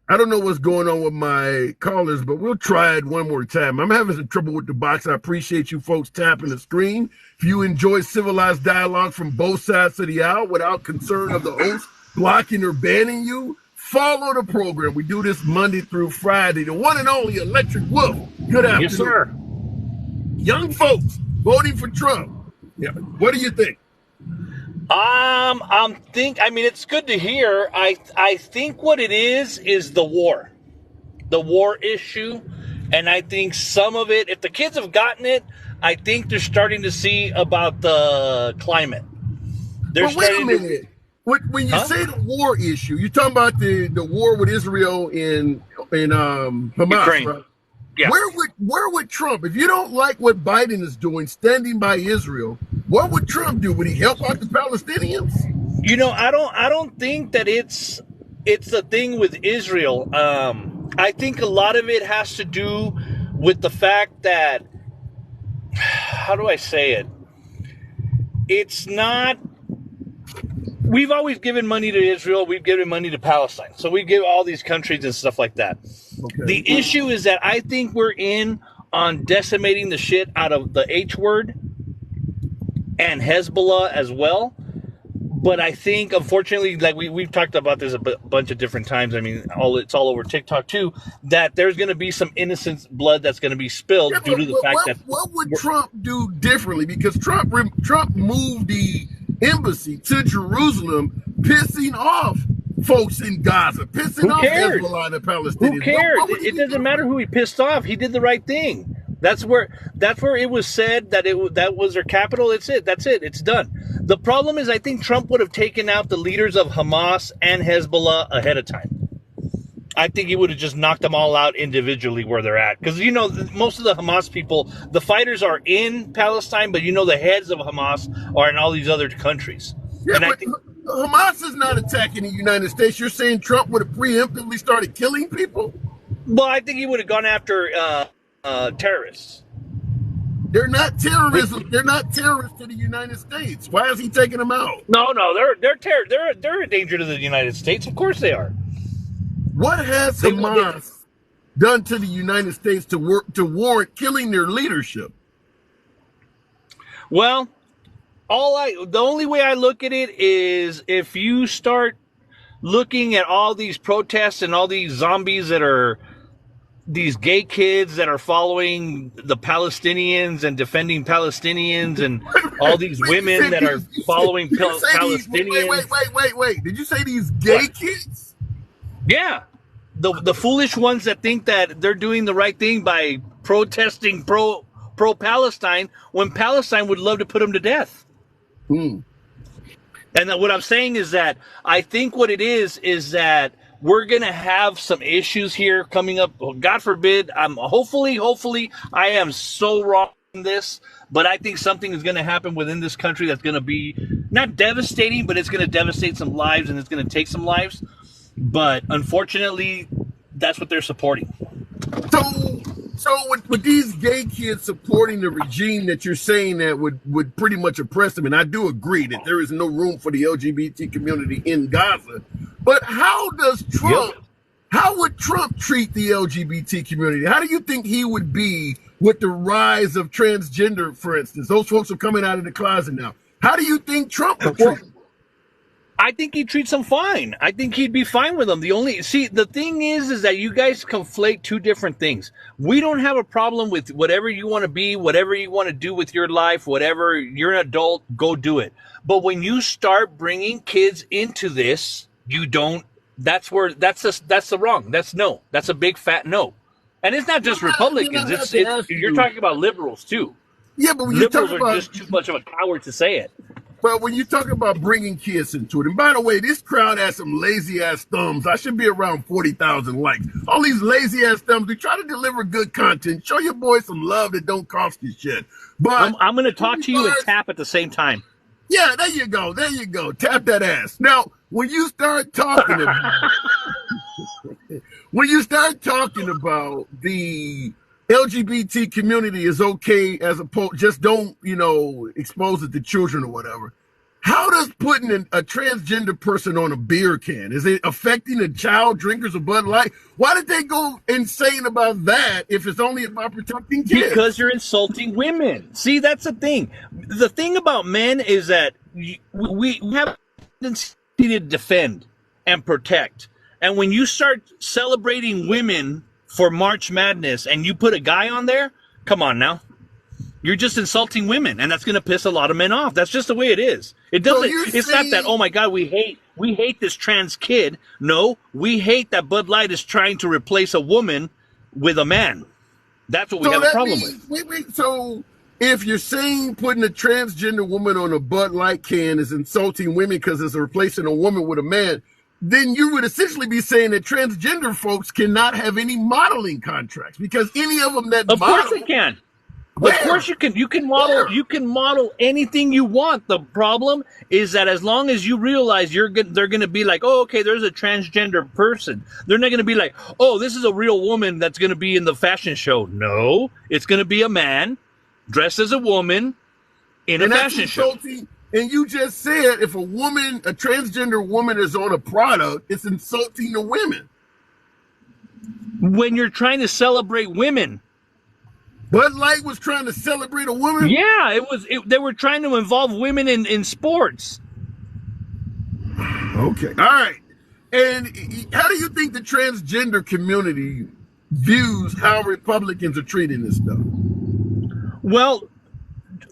[SPEAKER 1] I don't know what's going on with my callers, but we'll try it one more time. I'm having some trouble with the box. I appreciate you folks tapping the screen. If you enjoy civilized dialogue from both sides of the aisle without concern of the host blocking or banning you, follow the program. We do this Monday through Friday. The one and only Electric Wolf. Good afternoon.
[SPEAKER 5] Yes, sir.
[SPEAKER 1] Young folks voting for Trump. Yeah. What do you think?
[SPEAKER 5] I mean, it's good to hear. I think what it is the war issue. And I think some of it, if the kids have gotten it, I think they're starting to see about the climate.
[SPEAKER 1] But wait a minute. When you say the war issue, you're talking about the war with Israel and Hamas,
[SPEAKER 5] Ukraine.
[SPEAKER 1] right?
[SPEAKER 5] Yeah.
[SPEAKER 1] Where would Trump, if you don't like what Biden is doing, standing by Israel, what would Trump do? Would he help out the Palestinians?
[SPEAKER 5] You know, I don't think that it's the thing with Israel. I think a lot of it has to do with the fact that, how do I say it? It's not. We've always given money to Israel. We've given money to Palestine. So we give all these countries and stuff like that. Okay. The issue is that I think we're in on decimating the shit out of the H word and Hezbollah as well. But I think, unfortunately, like we've talked about this a bunch of different times. I mean, it's all over TikTok too, that there's going to be some innocent blood that's going to to be spilled due to the fact that...
[SPEAKER 1] What would Trump do differently? Because Trump moved the embassy to Jerusalem, pissing off folks in Gaza, pissing off Hezbollah and the Palestinians.
[SPEAKER 5] Who cares? It doesn't matter who he pissed off. He did the right thing. That's where it was said that that was their capital. That's it. It's done. The problem is I think Trump would have taken out the leaders of Hamas and Hezbollah ahead of time. I think he would have just knocked them all out individually where they're at. Because, you know, most of the Hamas people, the fighters are in Palestine, but, you know, the heads of Hamas are in all these other countries.
[SPEAKER 1] Yeah, Hamas is not attacking the United States. You're saying Trump would have preemptively started killing people?
[SPEAKER 5] Well, I think he would have gone after terrorists.
[SPEAKER 1] They're not terrorism. They're not terrorists to the United States. Why is he taking them out?
[SPEAKER 5] No, they're a danger to the United States. Of course they are.
[SPEAKER 1] What has Hamas done to the United States to warrant killing their leadership?
[SPEAKER 5] Well, the only way I look at it is if you start looking at all these protests and all these zombies that are these gay kids that are following the Palestinians and defending Palestinians and all these women that are following Palestinians.
[SPEAKER 1] Wait. Did you say these gay kids?
[SPEAKER 5] Yeah. The foolish ones that think that they're doing the right thing by protesting pro-Palestine when Palestine would love to put them to death. And what I'm saying is that I think what it is that we're going to have some issues here coming up. God forbid. Hopefully, I am so wrong in this, but I think something is going to happen within this country that's going to be not devastating, but it's going to devastate some lives and it's going to take some lives. But unfortunately, that's what they're supporting.
[SPEAKER 1] So with these gay kids supporting the regime that you're saying that would pretty much oppress them, and I do agree that there is no room for the LGBT community in Gaza, but how would Trump treat the LGBT community? How do you think he would be with the rise of transgender, for instance? Those folks are coming out of the closet now. How do you think Trump would treat them?
[SPEAKER 5] I think he treats them fine. I think he'd be fine with them. The thing is that you guys conflate two different things. We don't have a problem with whatever you want to be, whatever you want to do with your life, whatever. You're an adult, go do it. But when you start bringing kids into this, you don't. That's the wrong. That's no. That's a big fat no. And it's not just Republicans. You're talking about liberals too.
[SPEAKER 1] Yeah, but when
[SPEAKER 5] liberals are just too much of a coward to say it.
[SPEAKER 1] Well, when you talk about bringing kids into it, and by the way, this crowd has some lazy-ass thumbs. I should be around 40,000 likes. All these lazy-ass thumbs, we try to deliver good content. Show your boys some love that don't cost you shit. But
[SPEAKER 5] I'm going to talk to you and tap at the same time.
[SPEAKER 1] Yeah, there you go. Tap that ass. Now, when you start talking about the LGBT community is okay as opposed, just don't, expose it to children or whatever. How does putting a transgender person on a beer can, is it affecting the child drinkers of Bud Light? Why did they go insane about that if it's only about protecting kids?
[SPEAKER 5] Because you're insulting women. See, that's the thing. The thing about men is that we have a tendency to defend and protect. And when you start celebrating women for March Madness and you put a guy on there, come on now. You're just insulting women, and that's going to piss a lot of men off. That's just the way it is. It doesn't. It's not that, oh my God, we hate this trans kid. No, we hate that Bud Light is trying to replace a woman with a man. That's what we have a problem with.
[SPEAKER 1] Wait. So if you're saying putting a transgender woman on a Bud Light can is insulting women because it's replacing a woman with a man, then you would essentially be saying that transgender folks cannot have any modeling contracts because any of them that model.
[SPEAKER 5] Of course they can. Of course you can. You can model anything you want. The problem is that as long as you realize they're going to be like, oh, okay, there's a transgender person. They're not going to be like, oh, this is a real woman that's going to be in the fashion show. No, it's going to be a man dressed as a woman in a fashion show.
[SPEAKER 1] And you just said if a transgender woman is on a product, it's insulting to women.
[SPEAKER 5] When you're trying to celebrate women.
[SPEAKER 1] Bud Light was trying to celebrate a woman?
[SPEAKER 5] Yeah, they were trying to involve women in sports.
[SPEAKER 1] Okay. All right. And how do you think the transgender community views how Republicans are treating this stuff?
[SPEAKER 5] Well,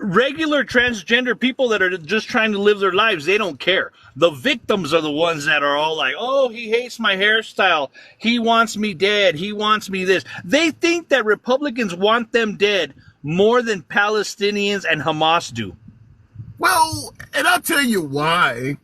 [SPEAKER 5] regular transgender people that are just trying to live their lives, they don't care. The victims are the ones that are all like, oh, he hates my hairstyle. He wants me dead. He wants me this. They think that Republicans want them dead more than Palestinians and Hamas do.
[SPEAKER 1] Well, and I'll tell you why.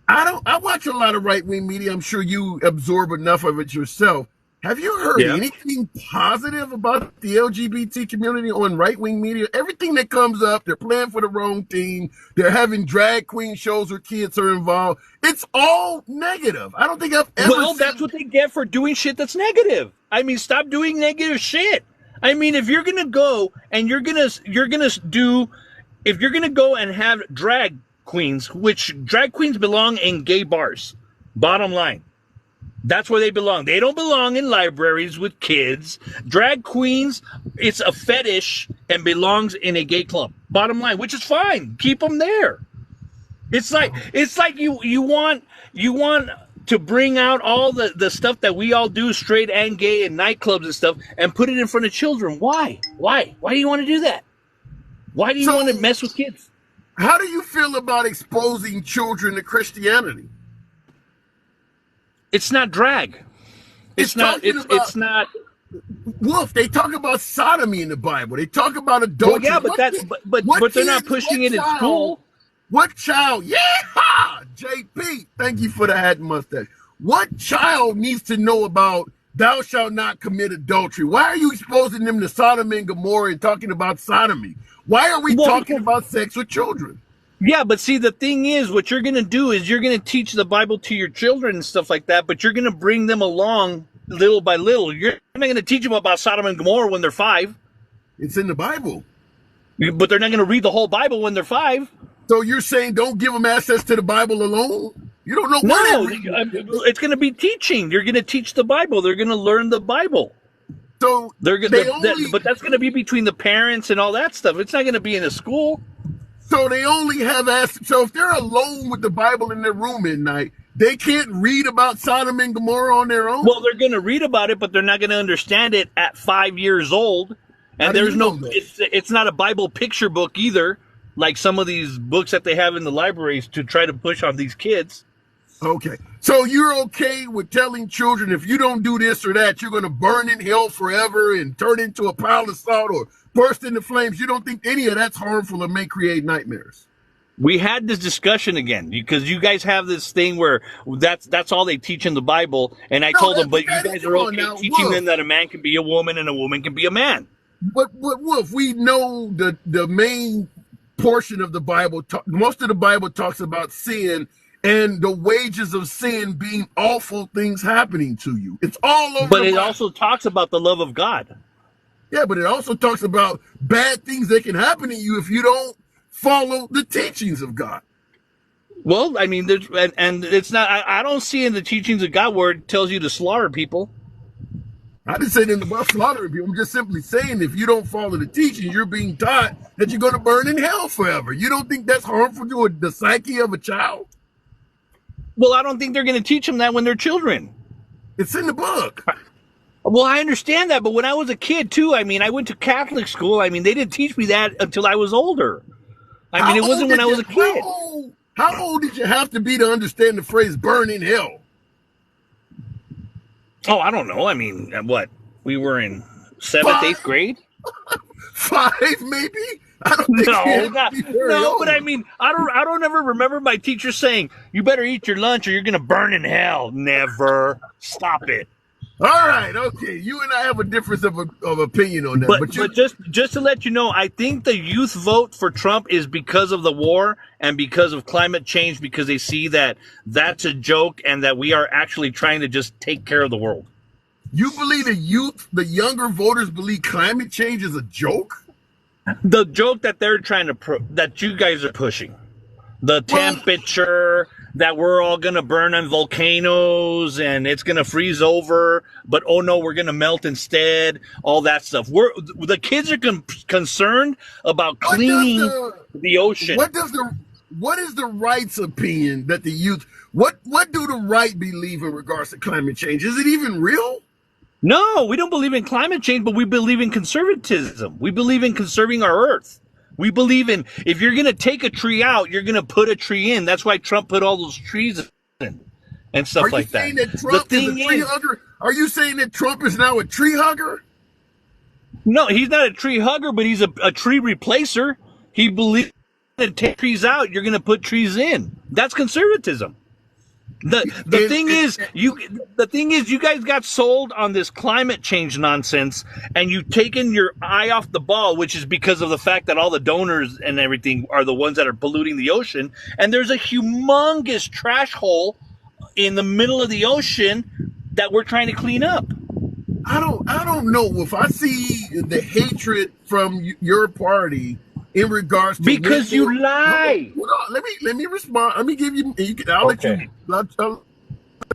[SPEAKER 1] I watch a lot of right-wing media. I'm sure you absorb enough of it yourself. Have you heard
[SPEAKER 5] Yeah.
[SPEAKER 1] anything positive about the LGBT community on right-wing media? Everything that comes up, they're playing for the wrong team. They're having drag queen shows where kids are involved. It's all negative. I don't think I've ever
[SPEAKER 5] Well, that's
[SPEAKER 1] seen.
[SPEAKER 5] what they get for doing shit that's negative. I mean, stop doing negative shit. I mean, if you're gonna go and you're gonna do, if you're gonna go and have drag queens, which drag queens belong in gay bars. Bottom line. That's where they belong. They don't belong in libraries with kids. Drag queens, it's a fetish and belongs in a gay club. Bottom line, which is fine. Keep them there. It's like you want to bring out all the stuff that we all do, straight and gay, in nightclubs and stuff, and put it in front of children. Why? Why do you want to do that? Why do you want to mess with kids?
[SPEAKER 1] How do you feel about exposing children to Christianity?
[SPEAKER 5] It's not drag. It's not. It's not.
[SPEAKER 1] Wolf, they talk about sodomy in the Bible. They talk about
[SPEAKER 5] Well,
[SPEAKER 1] adultery.
[SPEAKER 5] yeah, but they're not pushing it in school.
[SPEAKER 1] What child? Yeah, JP. Thank you for the hat and mustache. What child needs to know about thou shalt not commit adultery? Why are you exposing them to Sodom and Gomorrah and talking about sodomy? Why are we talking about sex with children?
[SPEAKER 5] Yeah, but see, the thing is, what you're going to do is you're going to teach the Bible to your children and stuff like that, but you're going to bring them along little by little. You're not going to teach them about Sodom and Gomorrah when they're 5.
[SPEAKER 1] It's in the Bible.
[SPEAKER 5] But they're not going to read the whole Bible when they're 5.
[SPEAKER 1] So you're saying don't give them access to the Bible alone? You don't know
[SPEAKER 5] No,
[SPEAKER 1] what
[SPEAKER 5] it's going to be teaching. You're going to teach the Bible. They're going to learn the Bible.
[SPEAKER 1] So
[SPEAKER 5] but that's going to be between the parents and all that stuff. It's not going to be in a school.
[SPEAKER 1] So they only have access. So if they're alone with the Bible in their room at night, they can't read about Sodom and Gomorrah on their own?
[SPEAKER 5] Well, they're going to read about it, but they're not going to understand it at 5 years old. And there's no, it's not a Bible picture book either, like some of these books that they have in the libraries to try to push on these kids.
[SPEAKER 1] Okay. So you're okay with telling children if you don't do this or that, you're going to burn in hell forever and turn into a pile of salt or burst into flames? You don't think any of that's harmful and may create nightmares?
[SPEAKER 5] We had this discussion again because you guys have this thing where that's all they teach in the Bible, and I told them, but you guys are okay teaching them that a man can be a woman and a woman can be a man.
[SPEAKER 1] But Wolf, we know the main portion of the Bible, most of the Bible talks about sin and the wages of sin being awful things happening to you. It's all over.
[SPEAKER 5] But it also talks about the love of God.
[SPEAKER 1] Yeah, but it also talks about bad things that can happen to you if you don't follow the teachings of God.
[SPEAKER 5] Well, I mean, and it's not, I don't see in the teachings of God where it tells you to slaughter people.
[SPEAKER 1] I didn't say anything about slaughtering people. I'm just simply saying if you don't follow the teachings, you're being taught that you're going to burn in hell forever. You don't think that's harmful to the psyche of a child?
[SPEAKER 5] Well, I don't think they're going to teach them that when they're children.
[SPEAKER 1] It's in the book.
[SPEAKER 5] Well, I understand that, but when I was a kid, too, I mean, I went to Catholic school. I mean, they didn't teach me that until I was older. I mean, it wasn't when I was a kid.
[SPEAKER 1] How old did you have to be to understand the phrase burn in hell?
[SPEAKER 5] Oh, I don't know. I mean, what? We were in 7th, 8th grade?
[SPEAKER 1] 5, maybe? I don't think
[SPEAKER 5] no, but I mean, I don't ever remember my teacher saying, you better eat your lunch or you're going to burn in hell. Never. Stop it.
[SPEAKER 1] All right, okay. You and I have a difference of opinion on that.
[SPEAKER 5] But just to let you know, I think the youth vote for Trump is because of the war and because of climate change, because they see that that's a joke and that we are actually trying to just take care of the world.
[SPEAKER 1] You believe the younger voters believe climate change is a joke?
[SPEAKER 5] The joke that they're trying to that you guys are pushing, the temperature, that we're all going to burn on volcanoes and it's going to freeze over, but oh no, we're going to melt instead, all that stuff. The kids are concerned about cleaning the ocean.
[SPEAKER 1] What is the right's opinion that the youth, what do the right believe in regards to climate change? Is it even real?
[SPEAKER 5] No, we don't believe in climate change, but we believe in conservatism. We believe in conserving our earth. We believe in, if you're going to take a tree out, you're going to put a tree in. That's why Trump put all those trees in and stuff like that.
[SPEAKER 1] Are you saying that Trump is a tree hugger? Are you saying that Trump is now a tree hugger?
[SPEAKER 5] No, he's not a tree hugger, but he's a tree replacer. He believes that take trees out, you're going to put trees in. That's conservatism. The thing is, you guys got sold on this climate change nonsense, and you've taken your eye off the ball, which is because of the fact that all the donors and everything are the ones that are polluting the ocean, and there's a humongous trash hole in the middle of the ocean that we're trying to clean up.
[SPEAKER 1] I don't know if I see the hatred from your party in regards to
[SPEAKER 5] because you lie.
[SPEAKER 1] Hold on. Let me respond. Let me give you. I'll
[SPEAKER 5] Okay.
[SPEAKER 1] let you.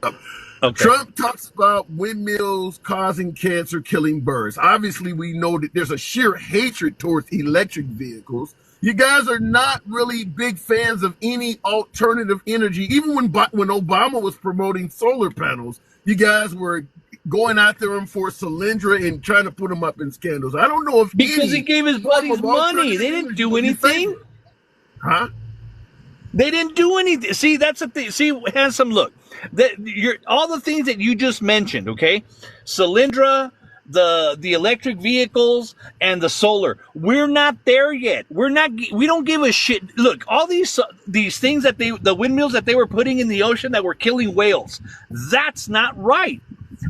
[SPEAKER 5] Okay.
[SPEAKER 1] Trump talks about windmills causing cancer, killing birds. Obviously, we know that there's a sheer hatred towards electric vehicles. You guys are not really big fans of any alternative energy. Even when Obama was promoting solar panels, you guys were going out there for Solyndra and trying to put them up in scandals. I don't know if
[SPEAKER 5] because he gave his buddies money. They didn't do anything.
[SPEAKER 1] Huh?
[SPEAKER 5] They didn't do anything. See, that's the thing. See, Handsome, look. All the things that you just mentioned, okay? Solyndra, the electric vehicles, and the solar. We're not there yet. We don't give a shit. Look, all these things that the windmills that they were putting in the ocean that were killing whales. That's not right.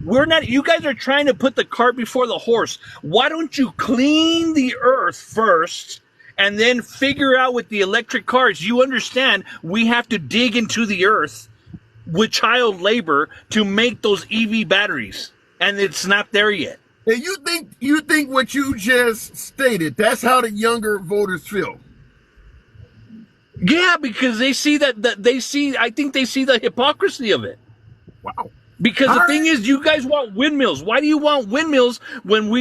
[SPEAKER 5] You guys are trying to put the cart before the horse. Why don't you clean the earth first and then figure out with the electric cars? You understand we have to dig into the earth with child labor to make those EV batteries, and it's not there yet.
[SPEAKER 1] And you think what you just stated, that's how the younger voters feel?
[SPEAKER 5] Yeah, because I think they see the hypocrisy of it.
[SPEAKER 1] Wow.
[SPEAKER 5] Because the thing is, you guys want windmills. Why do you want windmills when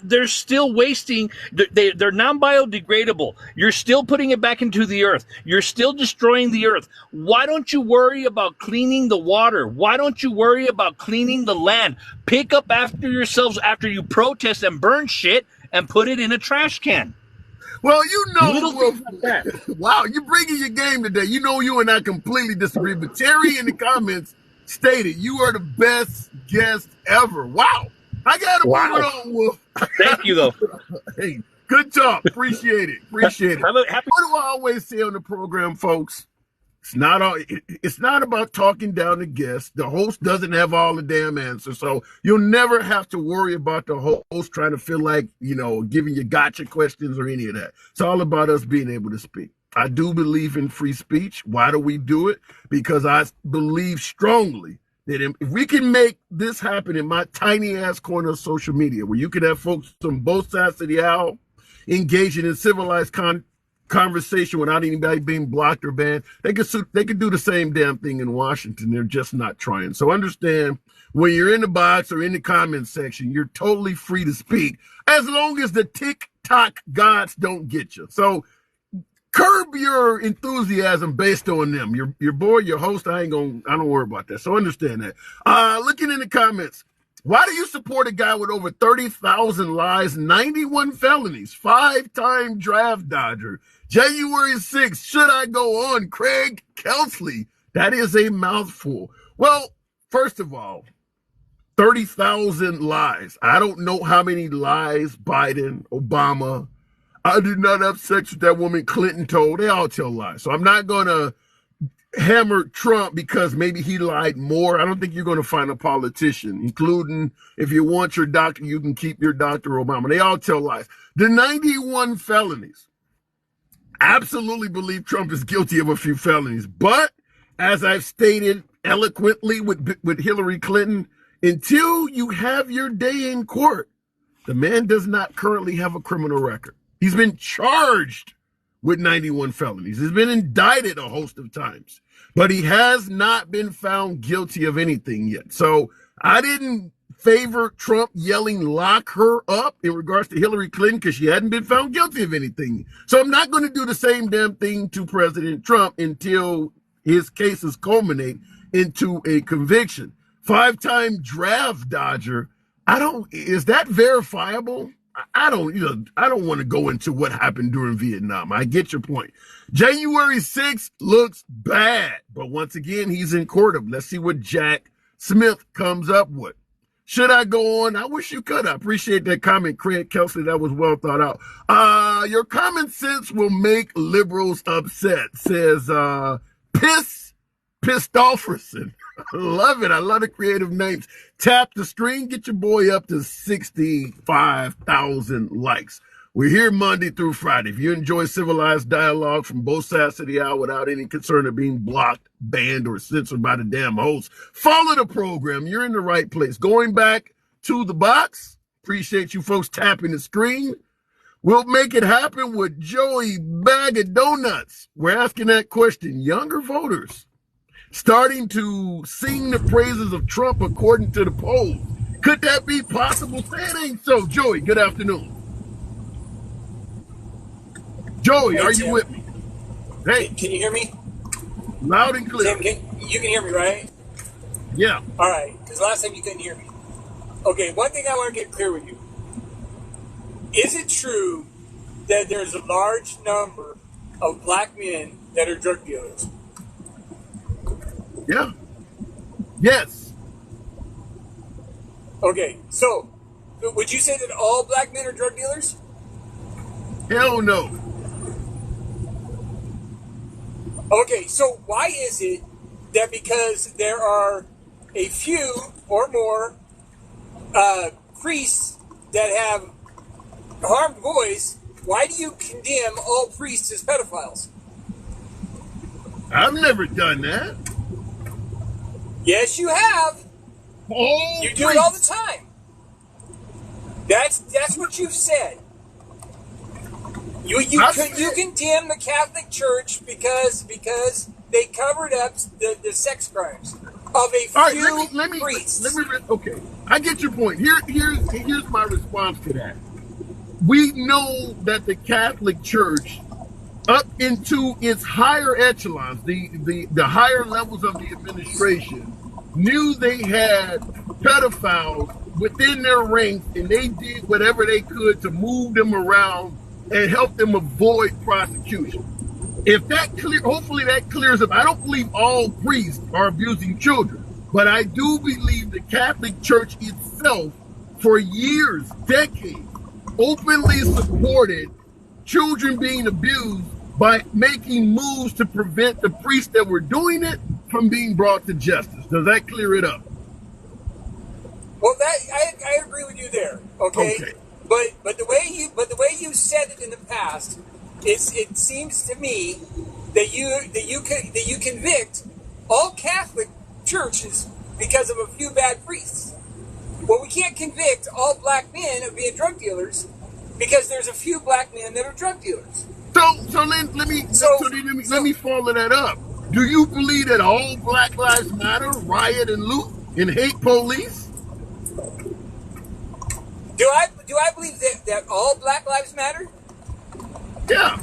[SPEAKER 5] they're still wasting? They're non-biodegradable. You're still putting it back into the earth. You're still destroying the earth. Why don't you worry about cleaning the water? Why don't you worry about cleaning the land? Pick up after yourselves after you protest and burn shit and put it in a trash can.
[SPEAKER 1] Well, you know,
[SPEAKER 5] Like that.
[SPEAKER 1] wow, you're bringing your game today. You know, you and I completely disagree, but Terry in the comments stated you are the best guest ever. Wow. I got to move it on, Wolf.
[SPEAKER 5] Thank you, though.
[SPEAKER 1] Hey, good talk. Appreciate it. What do I always say on the program, folks? It's not about talking down the guests. The host doesn't have all the damn answers. So you'll never have to worry about the host trying to feel like, giving you gotcha questions or any of that. It's all about us being able to speak. I do believe in free speech. Why do we do it? Because I believe strongly that if we can make this happen in my tiny ass corner of social media, where you can have folks on both sides of the aisle engaging in civilized conversation without anybody being blocked or banned, they could do the same damn thing in Washington. They're just not trying. So understand, when you're in the box or in the comment section, you're totally free to speak as long as the TikTok gods don't get you. So curb your enthusiasm based on them. Your boy, your host, I don't worry about that. So understand that. Looking in the comments, why do you support a guy with over 30,000 lies, 91 felonies, 5-time draft dodger? January 6th, should I go on? Craig Kelsley. That is a mouthful. Well, first of all, 30,000 lies. I don't know how many lies Biden, Obama, I did not have sex with that woman Clinton told. They all tell lies. So I'm not going to hammer Trump because maybe he lied more. I don't think you're going to find a politician, including if you want your doctor, you can keep your Dr. Obama. They all tell lies. The 91 felonies. Absolutely believe Trump is guilty of a few felonies. But as I've stated eloquently with Hillary Clinton, until you have your day in court, the man does not currently have a criminal record. He's been charged with 91 felonies. He's been indicted a host of times, but he has not been found guilty of anything yet. So I didn't favor Trump yelling, lock her up in regards to Hillary Clinton because she hadn't been found guilty of anything. So I'm not going to do the same damn thing to President Trump until his cases culminate into a conviction. 5-time draft dodger. Is that verifiable? I don't want to go into what happened during Vietnam. I get your point. January 6th looks bad, but once again, he's in court. Let's see what Jack Smith comes up with. Should I go on? I wish you could. I appreciate that comment, Craig Kelsley. That was well thought out. Your common sense will make liberals upset, says Piss Pistofferson. Love it. I love the creative names. Tap the screen. Get your boy up to 65,000 likes. We're here Monday through Friday. If you enjoy civilized dialogue from both sides of the aisle without any concern of being blocked, banned, or censored by the damn host, follow the program. You're in the right place. Going back to the box. Appreciate you folks tapping the screen. We'll make it happen with Joey Bag of Donuts. We're asking that question. Younger voters starting to sing the praises of Trump according to the polls. Could that be possible? Say it ain't so. Joey, good afternoon. Joey,
[SPEAKER 6] Hey,
[SPEAKER 1] are
[SPEAKER 6] Tim.
[SPEAKER 1] you with me? Hey,
[SPEAKER 6] Can you hear me?
[SPEAKER 1] loud and clear.
[SPEAKER 6] Tim, you can hear me, right?
[SPEAKER 1] Yeah.
[SPEAKER 6] All right, because last time you couldn't hear me. Okay, one thing I want to get clear with you. Is it true that there's a large number of black men that are drug dealers?
[SPEAKER 1] Yeah. Yes.
[SPEAKER 6] Okay, so would you say that all black men are drug dealers?
[SPEAKER 1] Hell no.
[SPEAKER 6] Okay, so why is it that because there are a few or more priests that have harmed boys, why do you condemn all priests as pedophiles?
[SPEAKER 1] I've never done that.
[SPEAKER 6] Yes, you have.
[SPEAKER 1] Oh,
[SPEAKER 6] You do it all the time. That's what you've said. You condemn the Catholic Church because they covered up the sex crimes of a few priests.
[SPEAKER 1] Okay, I get your point. Here's my response to that. We know that the Catholic Church, up into its higher echelons, the higher levels of the administration, knew they had pedophiles within their ranks, and they did whatever they could to move them around and help them avoid prosecution. If that hopefully that clears up. I don't believe all priests are abusing children, but I do believe the Catholic Church itself, for years, decades, openly supported children being abused by making moves to prevent the priests that were doing it from being brought to justice. Does that clear it up?
[SPEAKER 6] Well, I agree with you there. Okay. But the way you said it in the past, it seems to me that you convict all Catholic churches because of a few bad priests. Well, we can't convict all black men of being drug dealers because there's a few black men that are drug dealers.
[SPEAKER 1] So let me follow that up. Do you believe that all Black Lives Matter, riot and loot and hate police?
[SPEAKER 6] Do I believe that all Black Lives Matter?
[SPEAKER 1] Yeah.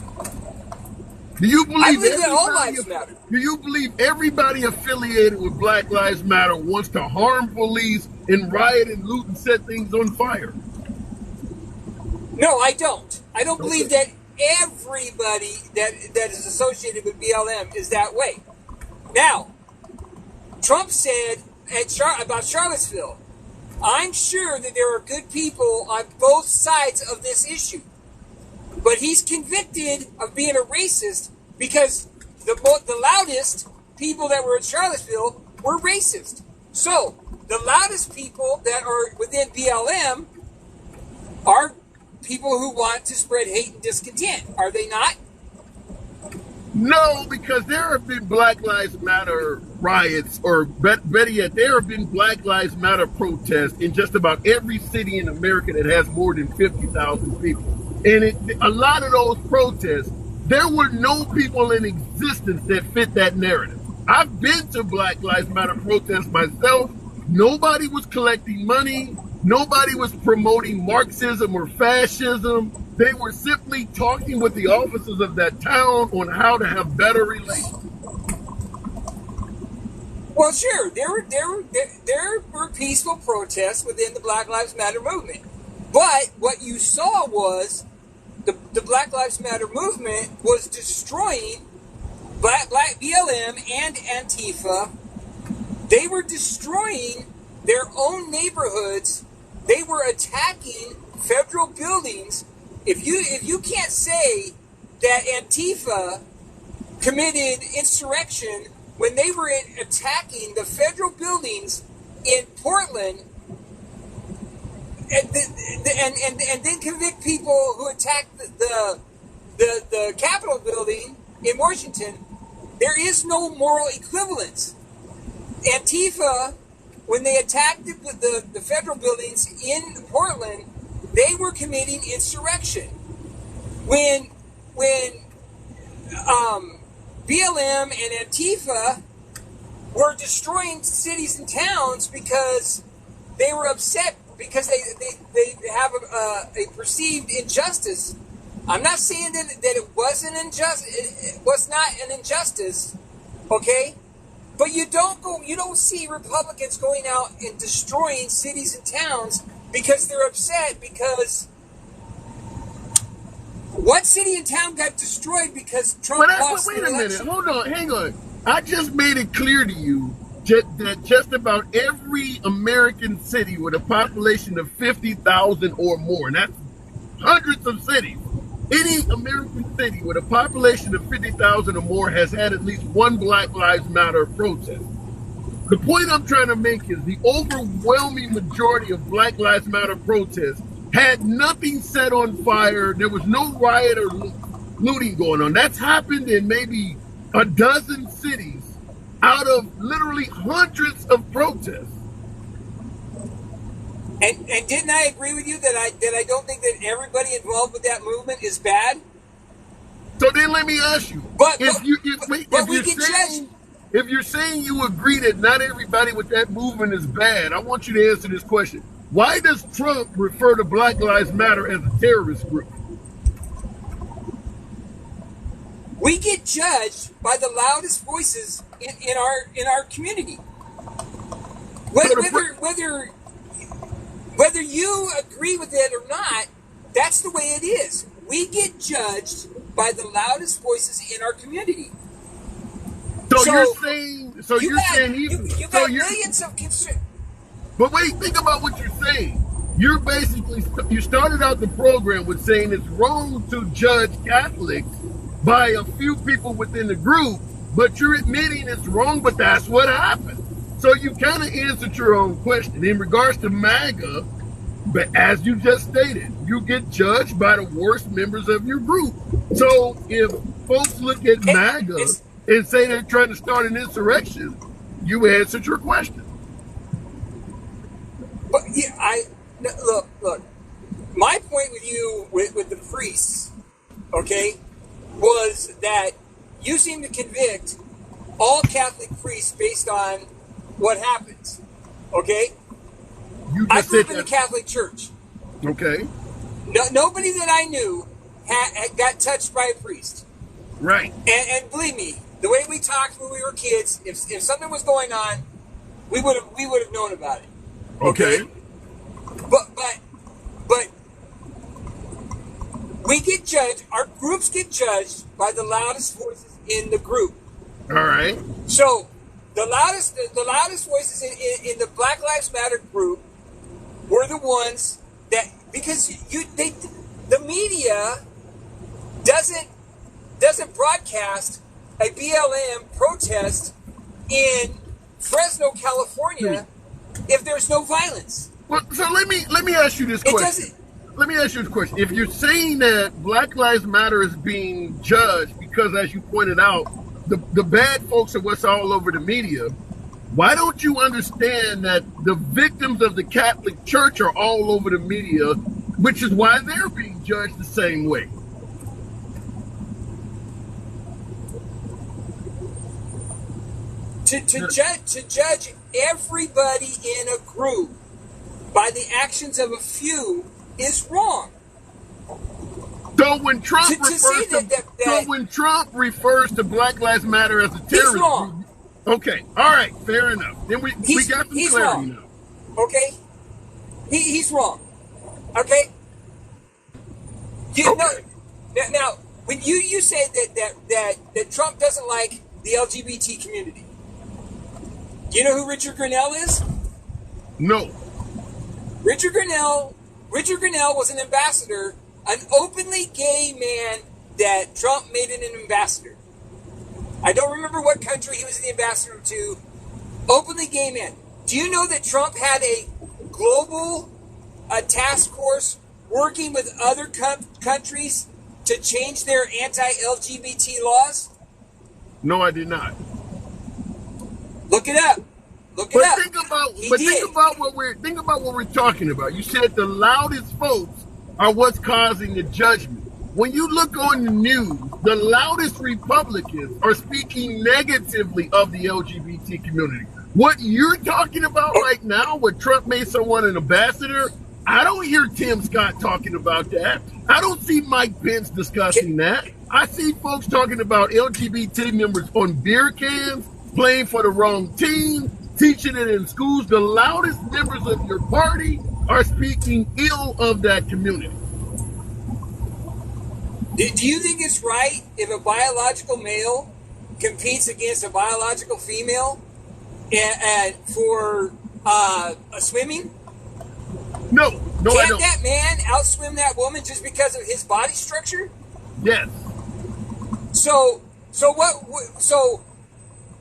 [SPEAKER 1] Do you believe
[SPEAKER 6] I believe that all lives matter.
[SPEAKER 1] Do you believe everybody affiliated with Black Lives Matter wants to harm police and riot and loot and set things on fire?
[SPEAKER 6] No, I don't. I don't believe that everybody that is associated with BLM is that way. Now, Trump said about Charlottesville, I'm sure that there are good people on both sides of this issue. But he's convicted of being a racist because the loudest people that were in Charlottesville were racist. So, the loudest people that are within BLM are people who want to spread hate and discontent. Are they not?
[SPEAKER 1] No, because there have been Black Lives Matter riots, or better yet, there have been Black Lives Matter protests in just about every city in America that has more than 50,000 people. And a lot of those protests, there were no people in existence that fit that narrative. I've been to Black Lives Matter protests myself. Nobody was collecting money. Nobody was promoting Marxism or fascism. They were simply talking with the officers of that town on how to have better relations.
[SPEAKER 6] Well, sure, there were peaceful protests within the Black Lives Matter movement. But what you saw was the Black Lives Matter movement was destroying Black BLM and Antifa. They were destroying their own neighborhoods. They were attacking federal buildings. If you can't say that Antifa committed insurrection when they were attacking the federal buildings in Portland, and then convict people who attacked the Capitol building in Washington, there is no moral equivalence. Antifa, when they attacked the federal buildings in Portland, they were committing insurrection. When BLM and Antifa were destroying cities and towns because they were upset because they have a perceived injustice. I'm not saying that it wasn't it was not an injustice, okay? But you don't see Republicans going out and destroying cities and towns because they're upset because what city and town got destroyed because Trump lost the election?
[SPEAKER 1] Wait a minute, hold on, hang on. I just made it clear to you that just about every American city with a population of 50,000 or more, and that's hundreds of cities, any American city with a population of 50,000 or more has had at least one Black Lives Matter protest. The point I'm trying to make is the overwhelming majority of Black Lives Matter protests had nothing set on fire. There was no riot or looting going on. That's happened in maybe a dozen cities out of literally hundreds of protests.
[SPEAKER 6] And didn't I agree with you that I don't think that everybody involved with that movement is bad?
[SPEAKER 1] So then let me ask you, if you're saying you agree that not everybody with that movement is bad, I want you to answer this question. Why does Trump refer to Black Lives Matter as a terrorist group?
[SPEAKER 6] We get judged by the loudest voices in our community. Whether you agree with it or not, that's the way it is. We get judged by the loudest voices in our community.
[SPEAKER 1] So you're saying
[SPEAKER 6] you've got millions of concerns.
[SPEAKER 1] But wait, think about what you're saying. You're basically, you started out the program with saying it's wrong to judge Catholics by a few people within the group, but you're admitting it's wrong, but that's what happened. So you kind of answered your own question. In regards to MAGA, but as you just stated, you get judged by the worst members of your group. So if folks look at MAGA and say they're trying to start an insurrection, you answered your question.
[SPEAKER 6] But yeah, look. My point with you, with the priests, okay, was that you seem to convict all Catholic priests based on what happens, okay? I grew up in the Catholic Church.
[SPEAKER 1] Okay.
[SPEAKER 6] Nobody that I knew had got touched by a priest.
[SPEAKER 1] Right.
[SPEAKER 6] And believe me, the way we talked when we were kids, if something was going on, we would have known about it.
[SPEAKER 1] Okay.
[SPEAKER 6] But we get judged, our groups get judged by the loudest voices in the group.
[SPEAKER 1] All right.
[SPEAKER 6] So the loudest voices in the Black Lives Matter group were the ones that, because the media doesn't broadcast a BLM protest in Fresno, California, if there's no violence.
[SPEAKER 1] Well, so let me ask you this question. Let me ask you this question. If you're saying that Black Lives Matter is being judged because, as you pointed out, the bad folks are what's all over the media, why don't you understand that the victims of the Catholic Church are all over the media, which is why they're being judged the same way?
[SPEAKER 6] To judge everybody in a group by the actions of a few is wrong.
[SPEAKER 1] So when Trump when Trump refers to Black Lives Matter as a terrorist group, okay, all right, fair enough. Then we got some clarity now.
[SPEAKER 6] Okay, he's wrong. Okay. Now, when you say that Trump doesn't like the LGBT community, do you know who Richard Grinnell is?
[SPEAKER 1] No.
[SPEAKER 6] Richard Grinnell was an ambassador, an openly gay man that Trump made an ambassador. I don't remember what country he was the ambassador to, openly gay men. Do you know that Trump had a global task force working with other countries to change their anti-LGBT laws?
[SPEAKER 1] No, I did not.
[SPEAKER 6] Look it up. Look it
[SPEAKER 1] But
[SPEAKER 6] up.
[SPEAKER 1] think about what we're talking about. You said the loudest folks are what's causing the judgment. When you look on the news, the loudest Republicans are speaking negatively of the LGBT community. What you're talking about right now, where Trump made someone an ambassador, I don't hear Tim Scott talking about that. I don't see Mike Pence discussing that. I see folks talking about LGBT members on beer cans, playing for the wrong team, teaching it in schools. The loudest members of your party are speaking ill of that community.
[SPEAKER 6] Do you think it's right if a biological male competes against a biological female and for swimming?
[SPEAKER 1] No, I
[SPEAKER 6] Can't
[SPEAKER 1] don't.
[SPEAKER 6] that man outswim that woman just because of his body structure?
[SPEAKER 1] Yes.
[SPEAKER 6] So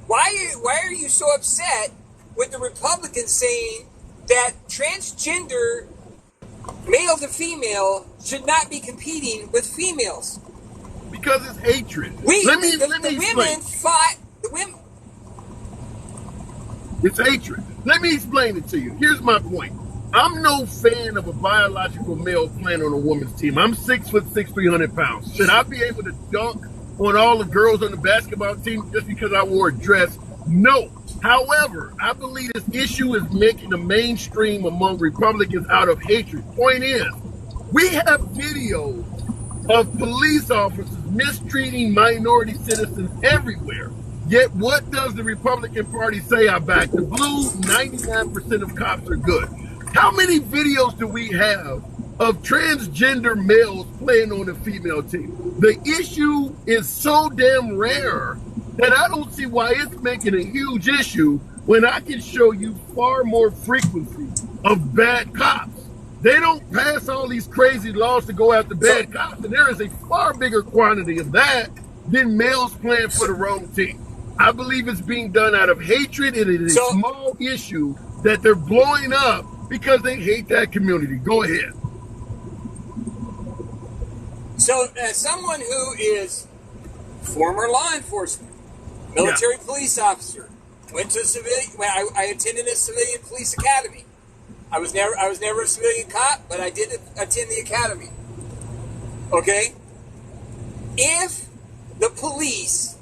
[SPEAKER 6] why are you so upset with the Republicans saying that transgender male to female should not be competing with females?
[SPEAKER 1] Because it's hatred.
[SPEAKER 6] The
[SPEAKER 1] Let me
[SPEAKER 6] women
[SPEAKER 1] explain.
[SPEAKER 6] fought the women.
[SPEAKER 1] It's hatred. Let me explain it to you. Here's my point. I'm no fan of a biological male playing on a woman's team. I'm 6'6", 300 pounds. Should I be able to dunk on all the girls on the basketball team just because I wore a dress? No. However, I believe this issue is making the mainstream among Republicans out of hatred. Point is, we have videos of police officers mistreating minority citizens everywhere. Yet what does the Republican Party say? I back the blue. 99% of cops are good. How many videos do we have of transgender males playing on a female team? The issue is so damn rare that I don't see why it's making a huge issue when I can show you far more frequency of bad cops. They don't pass all these crazy laws to go after bad cops, and there is a far bigger quantity of that than males playing for the wrong team. I believe it's being done out of hatred, and it is a small issue that they're blowing up because they hate that community. Go ahead.
[SPEAKER 6] So, as someone who is former law enforcement, military police officer, went to civilian. I attended a civilian police academy. I was never a civilian cop, but I did attend the academy. Okay, if the police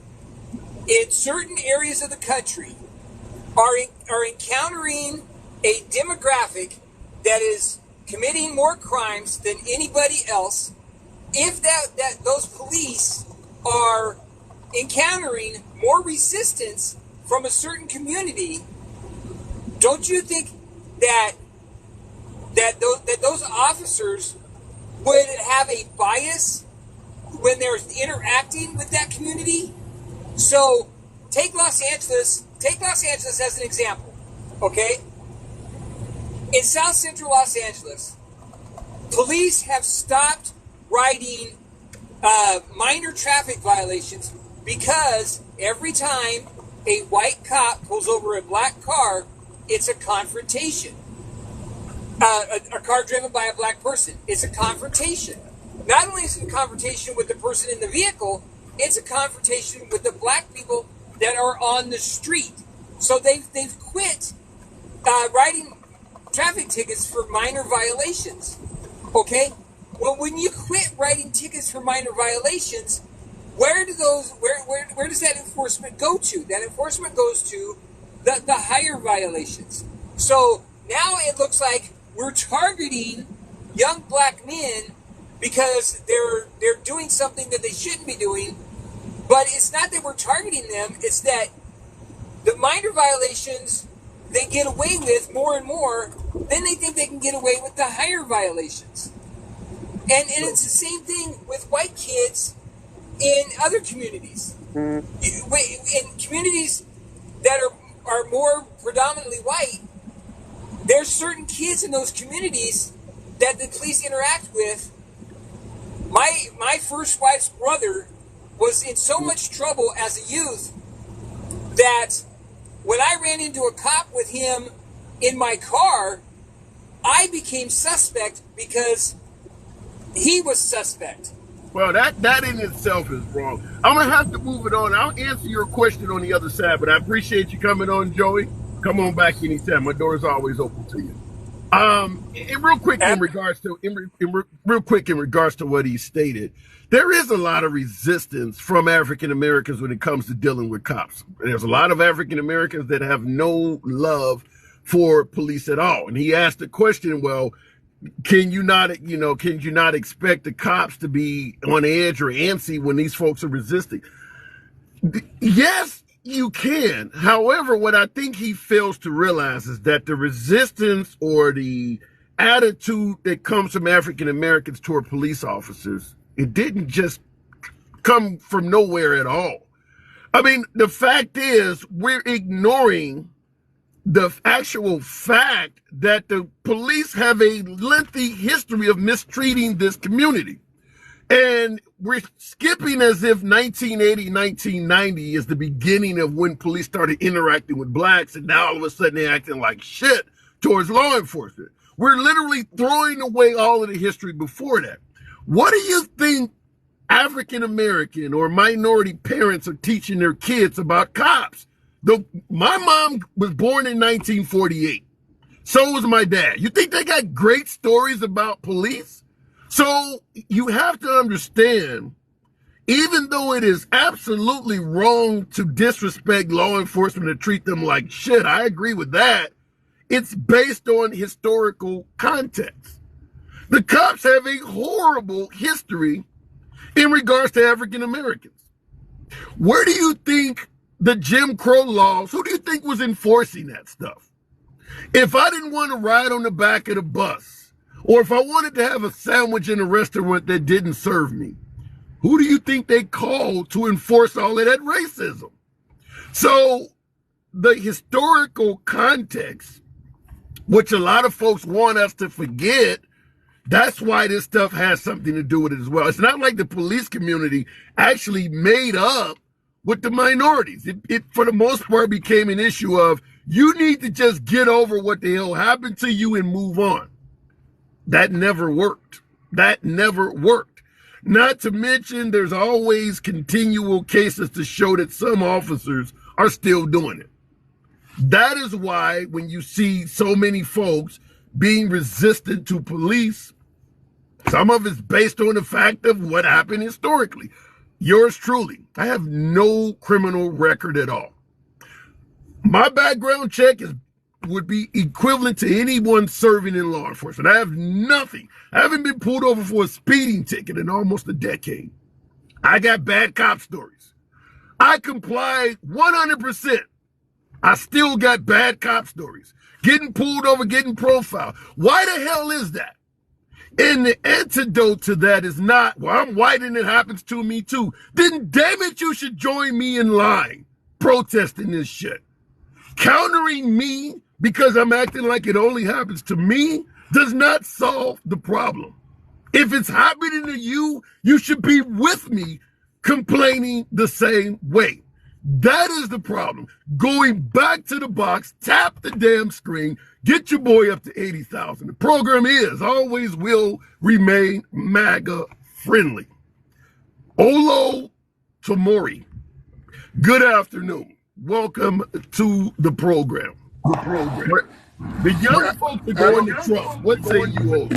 [SPEAKER 6] in certain areas of the country are encountering a demographic that is committing more crimes than anybody else, if that those police are encountering more resistance from a certain community, don't you think that those officers would have a bias when they're interacting with that community? So take Los Angeles as an example, okay? In South Central Los Angeles, police have stopped writing minor traffic violations because every time a white cop pulls over a black car, it's a confrontation. A car driven by a black person, it's a confrontation. Not only is it a confrontation with the person in the vehicle, it's a confrontation with the black people that are on the street. So they've quit writing traffic tickets for minor violations. Okay? Well, when you quit writing tickets for minor violations, where does that enforcement go to? That enforcement goes to the higher violations. So now it looks like we're targeting young black men because they're doing something that they shouldn't be doing. But it's not that we're targeting them, it's that the minor violations they get away with more and more, then they think they can get away with the higher violations. And it's the same thing with white kids in other communities. In communities that are more predominantly white, there's certain kids in those communities that the police interact with. My first wife's brother was in so much trouble as a youth that when I ran into a cop with him in my car, I became suspect because he was suspect.
[SPEAKER 1] Well, that in itself is wrong. I'm going to have to move it on. I'll answer your question on the other side, but I appreciate you coming on, Joey. Come on back anytime. My door is always open to you. And real quick in regards to what he stated, there is a lot of resistance from African Americans when it comes to dealing with cops. There's a lot of African Americans that have no love for police at all. And he asked the question, well, can you not expect the cops to be on edge or antsy when these folks are resisting? Yes, you can. However, what I think he fails to realize is that the resistance or the attitude that comes from African Americans toward police officers, it didn't just come from nowhere at all. I mean, the fact is we're ignoring the actual fact that the police have a lengthy history of mistreating this community. And we're skipping as if 1980, 1990 is the beginning of when police started interacting with blacks, and now all of a sudden they're acting like shit towards law enforcement. We're literally throwing away all of the history before that. What do you think African American or minority parents are teaching their kids about cops? My mom was born in 1948. So was my dad. You think they got great stories about police? So you have to understand, even though it is absolutely wrong to disrespect law enforcement and treat them like shit, I agree with that. It's based on historical context. The cops have a horrible history in regards to African Americans. Where do you think the Jim Crow laws, who do you think was enforcing that stuff? If I didn't want to ride on the back of the bus, or if I wanted to have a sandwich in a restaurant that didn't serve me, who do you think they called to enforce all of that racism? So the historical context, which a lot of folks want us to forget, that's why this stuff has something to do with it as well. It's not like the police community actually made up with the minorities. It for the most part became an issue of you need to just get over what the hell happened to you and move on. That never worked. That never worked. Not to mention there's always continual cases to show that some officers are still doing it. That is why when you see so many folks being resistant to police, some of it's based on the fact of what happened historically. Yours truly, I have no criminal record at all. My background check would be equivalent to anyone serving in law enforcement. I have nothing. I haven't been pulled over for a speeding ticket in almost a decade. I got bad cop stories. I comply 100%. I still got bad cop stories. Getting pulled over, getting profiled. Why the hell is that? And the antidote to that is not, well, I'm white and it happens to me too. Then damn it, you should join me in line protesting this shit. Countering me because I'm acting like it only happens to me does not solve the problem. If it's happening to you, you should be with me complaining the same way. That is the problem. Going back to the box, tap the damn screen, get your boy up to 80,000. The program always will remain MAGA friendly. Olo Tomori, good afternoon. Welcome to the program. The young folks are going to Trump. What say you all?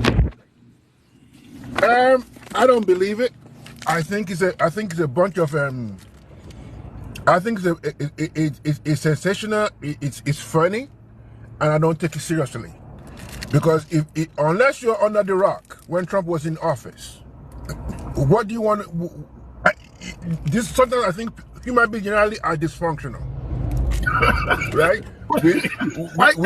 [SPEAKER 7] I don't believe it. I think it's a bunch of I think it's sensational. It's funny, and I don't take it seriously. Because unless you're under the rock when Trump was in office, what do you want? This is something I think human beings generally are dysfunctional, right?
[SPEAKER 1] It's like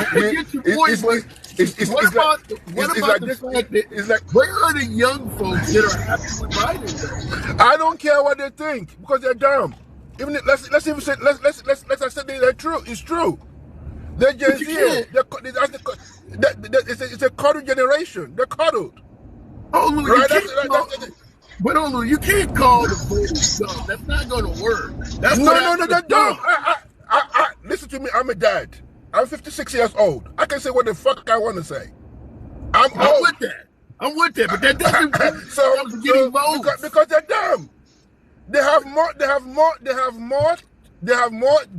[SPEAKER 1] where are the young folks that are happy with Biden?
[SPEAKER 7] I don't care what they think because they're dumb. Even let's even say let's say they're true. It's true. They're Gen Z. It's a cuddled generation. They're cuddled.
[SPEAKER 1] Oh,
[SPEAKER 7] right?
[SPEAKER 1] But Olu, you can't call the voters dumb. That's not going to work. That's what
[SPEAKER 7] No, they're
[SPEAKER 1] happened to
[SPEAKER 7] dumb.
[SPEAKER 1] Trump.
[SPEAKER 7] Listen to me. I'm a dad. I'm 56 years old. I can say what the fuck I want to say. I'm old.
[SPEAKER 1] with that. I'm with that, but that doesn't prove
[SPEAKER 7] So
[SPEAKER 1] Trump's getting votes.
[SPEAKER 7] because they're dumb. They have more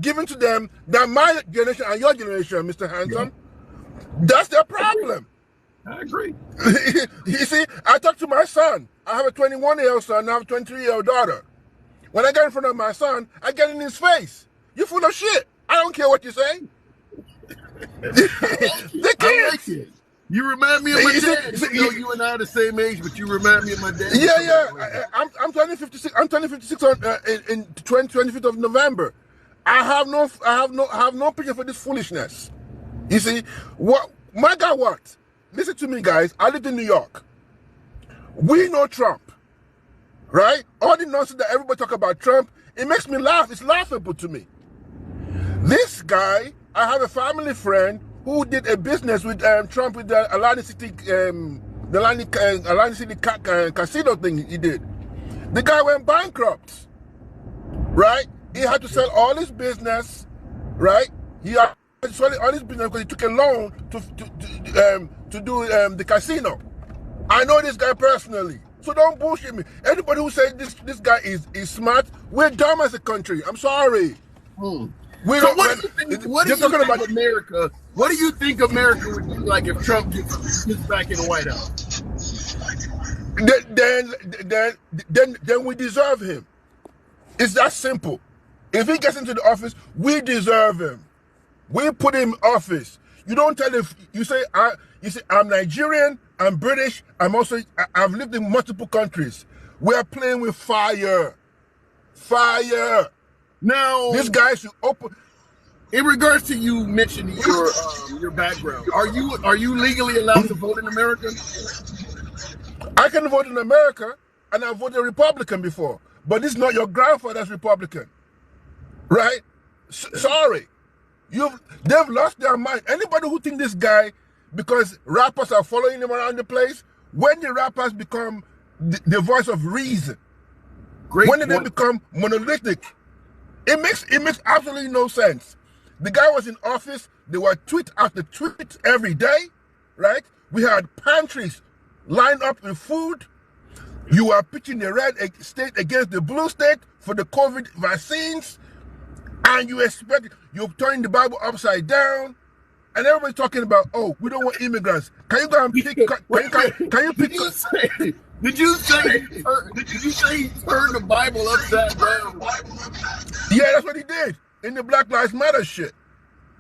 [SPEAKER 7] given to them than my generation and your generation, Mr. Handsome. That's their problem.
[SPEAKER 1] I agree.
[SPEAKER 7] You see, I talk to my son. I have a 21-year-old son, I have a 23-year-old daughter. When I get in front of my son, I get in his face. You're full of shit. I don't care what you say. They can't.
[SPEAKER 1] I like it. You remind me of my dad. You and I are the same age, but you remind me of my dad.
[SPEAKER 7] Yeah. I'm turning 56. I'm turning 56 on in 25th of November. I have no picture for this foolishness. You see, what maga what? Listen to me, guys. I lived in New York. We know Trump, right? All the nonsense that everybody talk about Trump, it makes me laugh. It's laughable to me. This guy, I have a family friend who did a business with Trump with the Atlantic City, casino thing he did. The guy went bankrupt, right? He had to sell all his business, right? He had to sell all his business because he took a loan to do the casino. I know this guy personally, so don't bullshit me. Anybody who says this guy is smart, we're dumb as a country. I'm sorry.
[SPEAKER 1] So what do you think about America? What do you think America would do like if Trump gets back in the White House?
[SPEAKER 7] Then we deserve him. It's that simple. If he gets into the office, we deserve him. We put him in office. You don't tell him. You say I'm Nigerian. I'm British. I've lived in multiple countries. We're playing with fire. Fire.
[SPEAKER 1] Now,
[SPEAKER 7] this guy should open.
[SPEAKER 1] In regards to you mentioning your background, are you legally allowed to vote in America?
[SPEAKER 7] I can vote in America, and I voted Republican before, but this is not your grandfather's Republican, right? Sorry, they've lost their mind. Anybody who think this guy, because rappers are following him around the place, when the rappers become the voice of reason, when they become monolithic. It makes absolutely no sense. The guy was in office. There were tweet after tweet every day, right? We had pantries lined up with food. You were pitching the red state against the blue state for the COVID vaccines, and you're turning the Bible upside down, and everybody's talking about, oh, we don't want immigrants. Can you go and pick? Can you pick?
[SPEAKER 1] Did you say he turned the Bible upside down?
[SPEAKER 7] Yeah, that's what he did in the Black Lives Matter shit,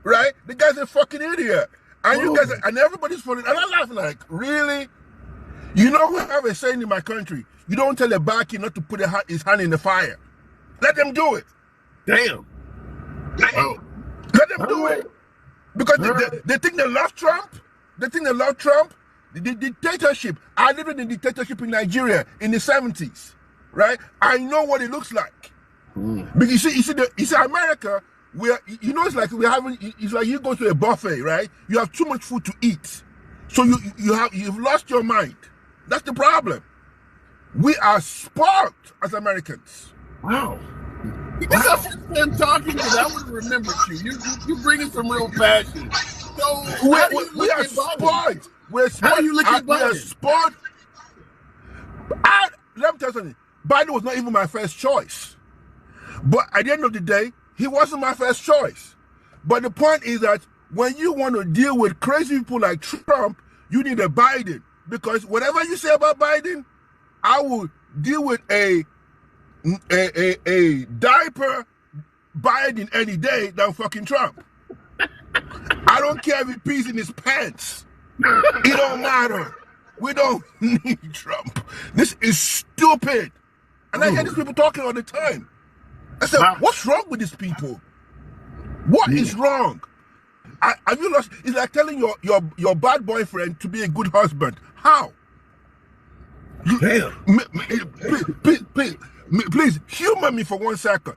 [SPEAKER 7] right? The guy's a fucking idiot, and you guys, and everybody's falling. And I'm laughing like, really? You know, we have a saying in my country: you don't tell a bad kid not to put his hand in the fire. Let them do it.
[SPEAKER 1] Damn. Oh.
[SPEAKER 7] Let them do it because they think they love Trump. They think they love Trump. The dictatorship. I lived in the dictatorship in Nigeria in the 70s, right? I know what it looks like. But you see America, where it's like it's like you go to a buffet, right? You have too much food to eat, so you've lost your mind. That's the problem. We are spoiled as Americans.
[SPEAKER 1] Wow. This is I'm talking because I would have remembered you. You bringing some real passion. So
[SPEAKER 7] we are spoiled.
[SPEAKER 1] How do you look at Biden?
[SPEAKER 7] We are spoiled. Let me tell you something. Biden was not even my first choice. But at the end of the day, he wasn't my first choice. But the point is that when you want to deal with crazy people like Trump, you need a Biden. Because whatever you say about Biden, I will deal with a diaper Biden any day than fucking Trump. I don't care if he pees in his pants. It don't matter. We don't need Trump. This is stupid. And I hear these people talking all the time. I said, what's wrong with these people? What is wrong? Have you lost? It's like telling your bad boyfriend to be a good husband. How?
[SPEAKER 1] Damn.
[SPEAKER 7] Please humor me for 1 second.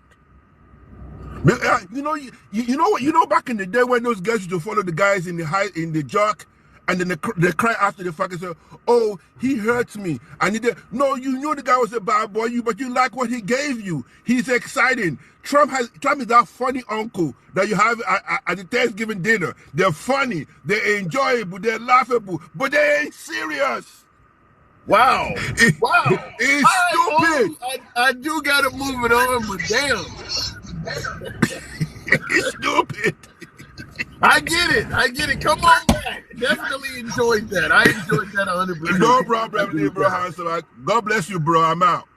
[SPEAKER 7] You know what? Back in the day when those guys used to follow the guys in the jock, and then they cry after the fact and say, "Oh, he hurts me. I need to." No, you knew the guy was a bad boy, but you like what he gave you. He's exciting. Trump is that funny uncle that you have at the Thanksgiving dinner. They're funny, they're enjoyable, they're laughable, but they ain't serious.
[SPEAKER 1] Wow. Wow.
[SPEAKER 7] It's stupid.
[SPEAKER 1] I do got to move it on, but damn.
[SPEAKER 7] It's stupid.
[SPEAKER 1] I get it. Come on back. Definitely enjoyed that. I enjoyed that 100%.
[SPEAKER 7] No problem, bro. Handsome. God bless you, bro. I'm out.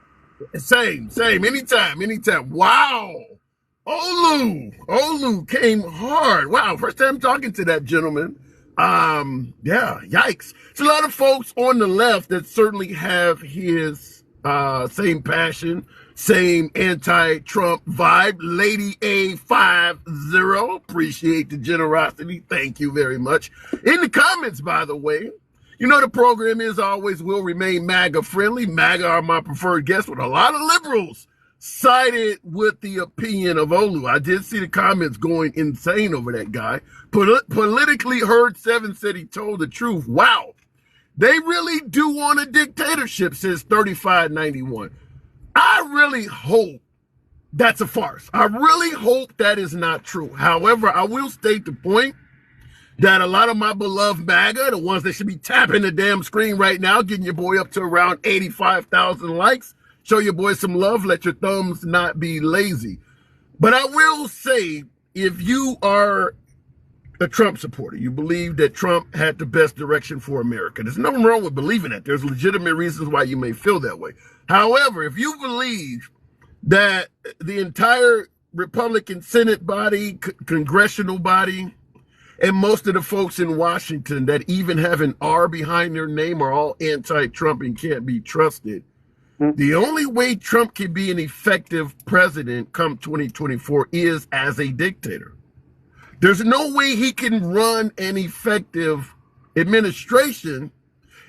[SPEAKER 1] Same. Anytime. Wow. Olu came hard. Wow. First time talking to that gentleman. Yeah, yikes. It's a lot of folks on the left that certainly have his same passion, same anti-Trump vibe. Lady A50, appreciate the generosity. Thank you very much. In the comments, by the way, you know the program is always will remain MAGA friendly. MAGA are my preferred guests, with a lot of liberals sided with the opinion of Olu. I did see the comments going insane over that guy. Politically heard 7 said he told the truth. Wow. They really do want a dictatorship, says 3591. I really hope that's a farce. I really hope that is not true. However, I will state the point that a lot of my beloved MAGA, the ones that should be tapping the damn screen right now, getting your boy up to around 85,000 likes, show your boy some love, let your thumbs not be lazy. But I will say, if you are a Trump supporter, you believe that Trump had the best direction for America. There's nothing wrong with believing that. There's legitimate reasons why you may feel that way. However, if you believe that the entire Republican Senate body, congressional body, and most of the folks in Washington that even have an R behind their name are all anti-Trump and can't be trusted, the only way Trump can be an effective president come 2024 is as a dictator. There's no way he can run an effective administration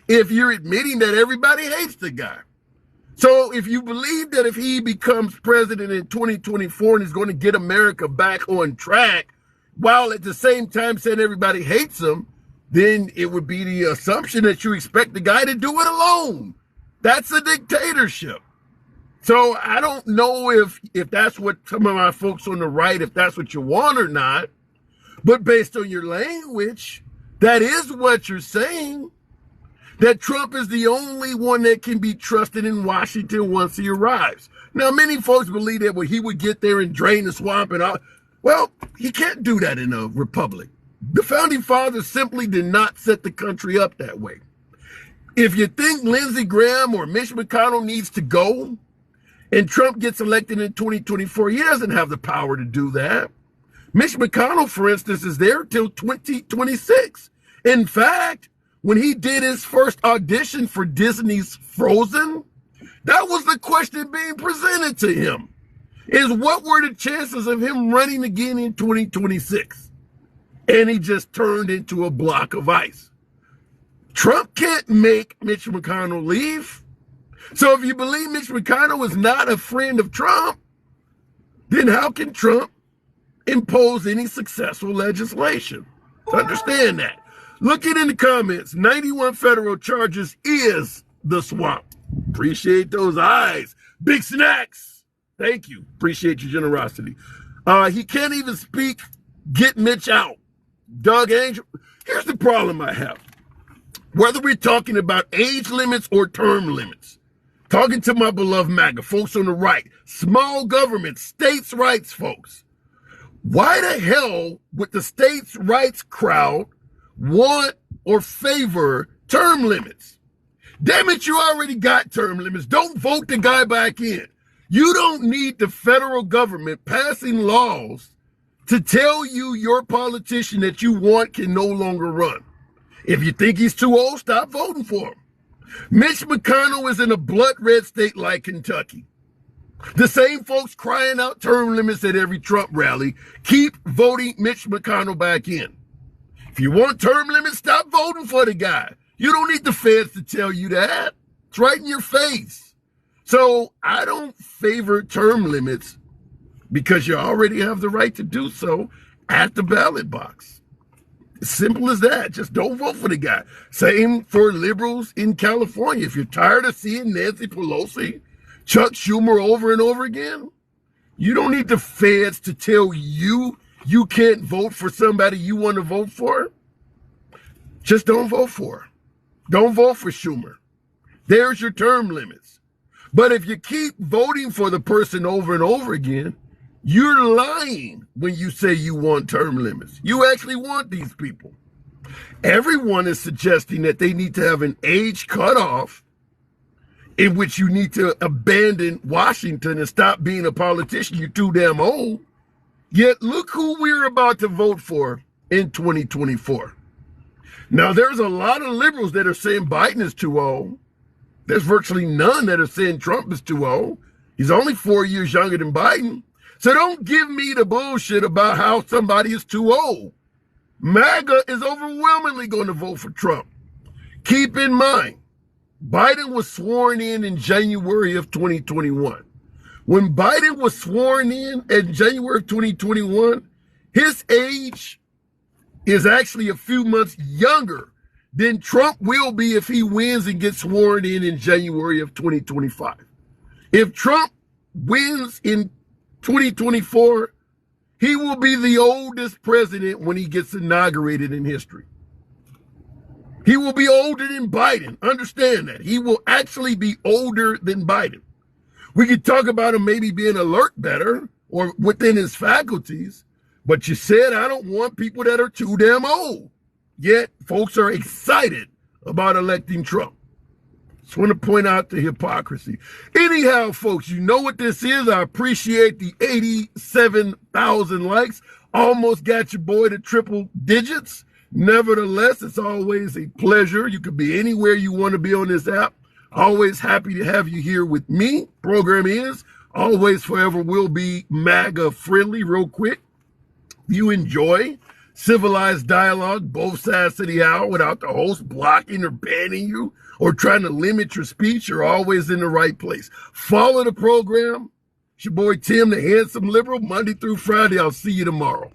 [SPEAKER 1] if you're admitting that everybody hates the guy. So if you believe that if he becomes president in 2024 and is going to get America back on track, while at the same time saying everybody hates him, then it would be the assumption that you expect the guy to do it alone. That's a dictatorship. So I don't know if that's what some of my folks on the right, if that's what you want or not. But based on your language, that is what you're saying. That Trump is the only one that can be trusted in Washington once he arrives. Now, many folks believe that he would get there and drain the swamp and all. Well, he can't do that in a republic. The founding fathers simply did not set the country up that way. If you think Lindsey Graham or Mitch McConnell needs to go and Trump gets elected in 2024, he doesn't have the power to do that. Mitch McConnell, for instance, is there till 2026. In fact, when he did his first audition for Disney's Frozen, that was the question being presented to him, is what were the chances of him running again in 2026? And he just turned into a block of ice. Trump can't make Mitch McConnell leave. So if you believe Mitch McConnell is not a friend of Trump, then how can Trump impose any successful legislation? Understand that. Looking in the comments, 91 federal charges is the swamp. Appreciate those eyes. Big snacks. Thank you. Appreciate your generosity. He can't even speak. Get Mitch out. Doug Angel. Here's the problem I have. Whether we're talking about age limits or term limits, talking to my beloved MAGA, folks on the right, small government, states' rights folks, why the hell would the states' rights crowd want or favor term limits? Damn it, you already got term limits. Don't vote the guy back in. You don't need the federal government passing laws to tell you your politician that you want can no longer run. If you think he's too old, stop voting for him. Mitch McConnell is in a blood red state like Kentucky. The same folks crying out term limits at every Trump rally keep voting Mitch McConnell back in. If you want term limits, stop voting for the guy. You don't need the feds to tell you that. It's right in your face. So I don't favor term limits because you already have the right to do so at the ballot box. Simple as that. Just don't vote for the guy. Same for liberals in California. If you're tired of seeing Nancy Pelosi, Chuck Schumer over and over again, you don't need the feds to tell you you can't vote for somebody you want to vote for. Just don't vote for her. Don't vote for Schumer. There's your term limits. But if you keep voting for the person over and over again, you're lying when you say you want term limits. You actually want these people. Everyone is suggesting that they need to have an age cutoff in which you need to abandon Washington and stop being a politician. You're too damn old. Yet look who we're about to vote for in 2024. Now, there's a lot of liberals that are saying Biden is too old. There's virtually none that are saying Trump is too old. He's only 4 years younger than Biden. So don't give me the bullshit about how somebody is too old. MAGA is overwhelmingly going to vote for Trump. Keep in mind, Biden was sworn in January of 2021. When Biden was sworn in January of 2021, his age is actually a few months younger than Trump will be if he wins and gets sworn in January of 2025. If Trump wins in 2024, he will be the oldest president when he gets inaugurated in history. He will be older than Biden. Understand that. He will actually be older than Biden. We could talk about him maybe being alert better or within his faculties, but you said I don't want people that are too damn old. Yet folks are excited about electing Trump. Just want to point out the hypocrisy. Anyhow, folks, you know what this is. I appreciate the 87,000 likes. Almost got your boy to triple digits. Nevertheless, it's always a pleasure. You could be anywhere you want to be on this app. Always happy to have you here with me. Program is always forever will be MAGA friendly. Real quick, you enjoy civilized dialogue, both sides of the hour, without the host blocking or banning you or trying to limit your speech. You're always in the right place. Follow the program. It's your boy Tim, the Handsome Liberal, Monday through Friday. I'll see you tomorrow.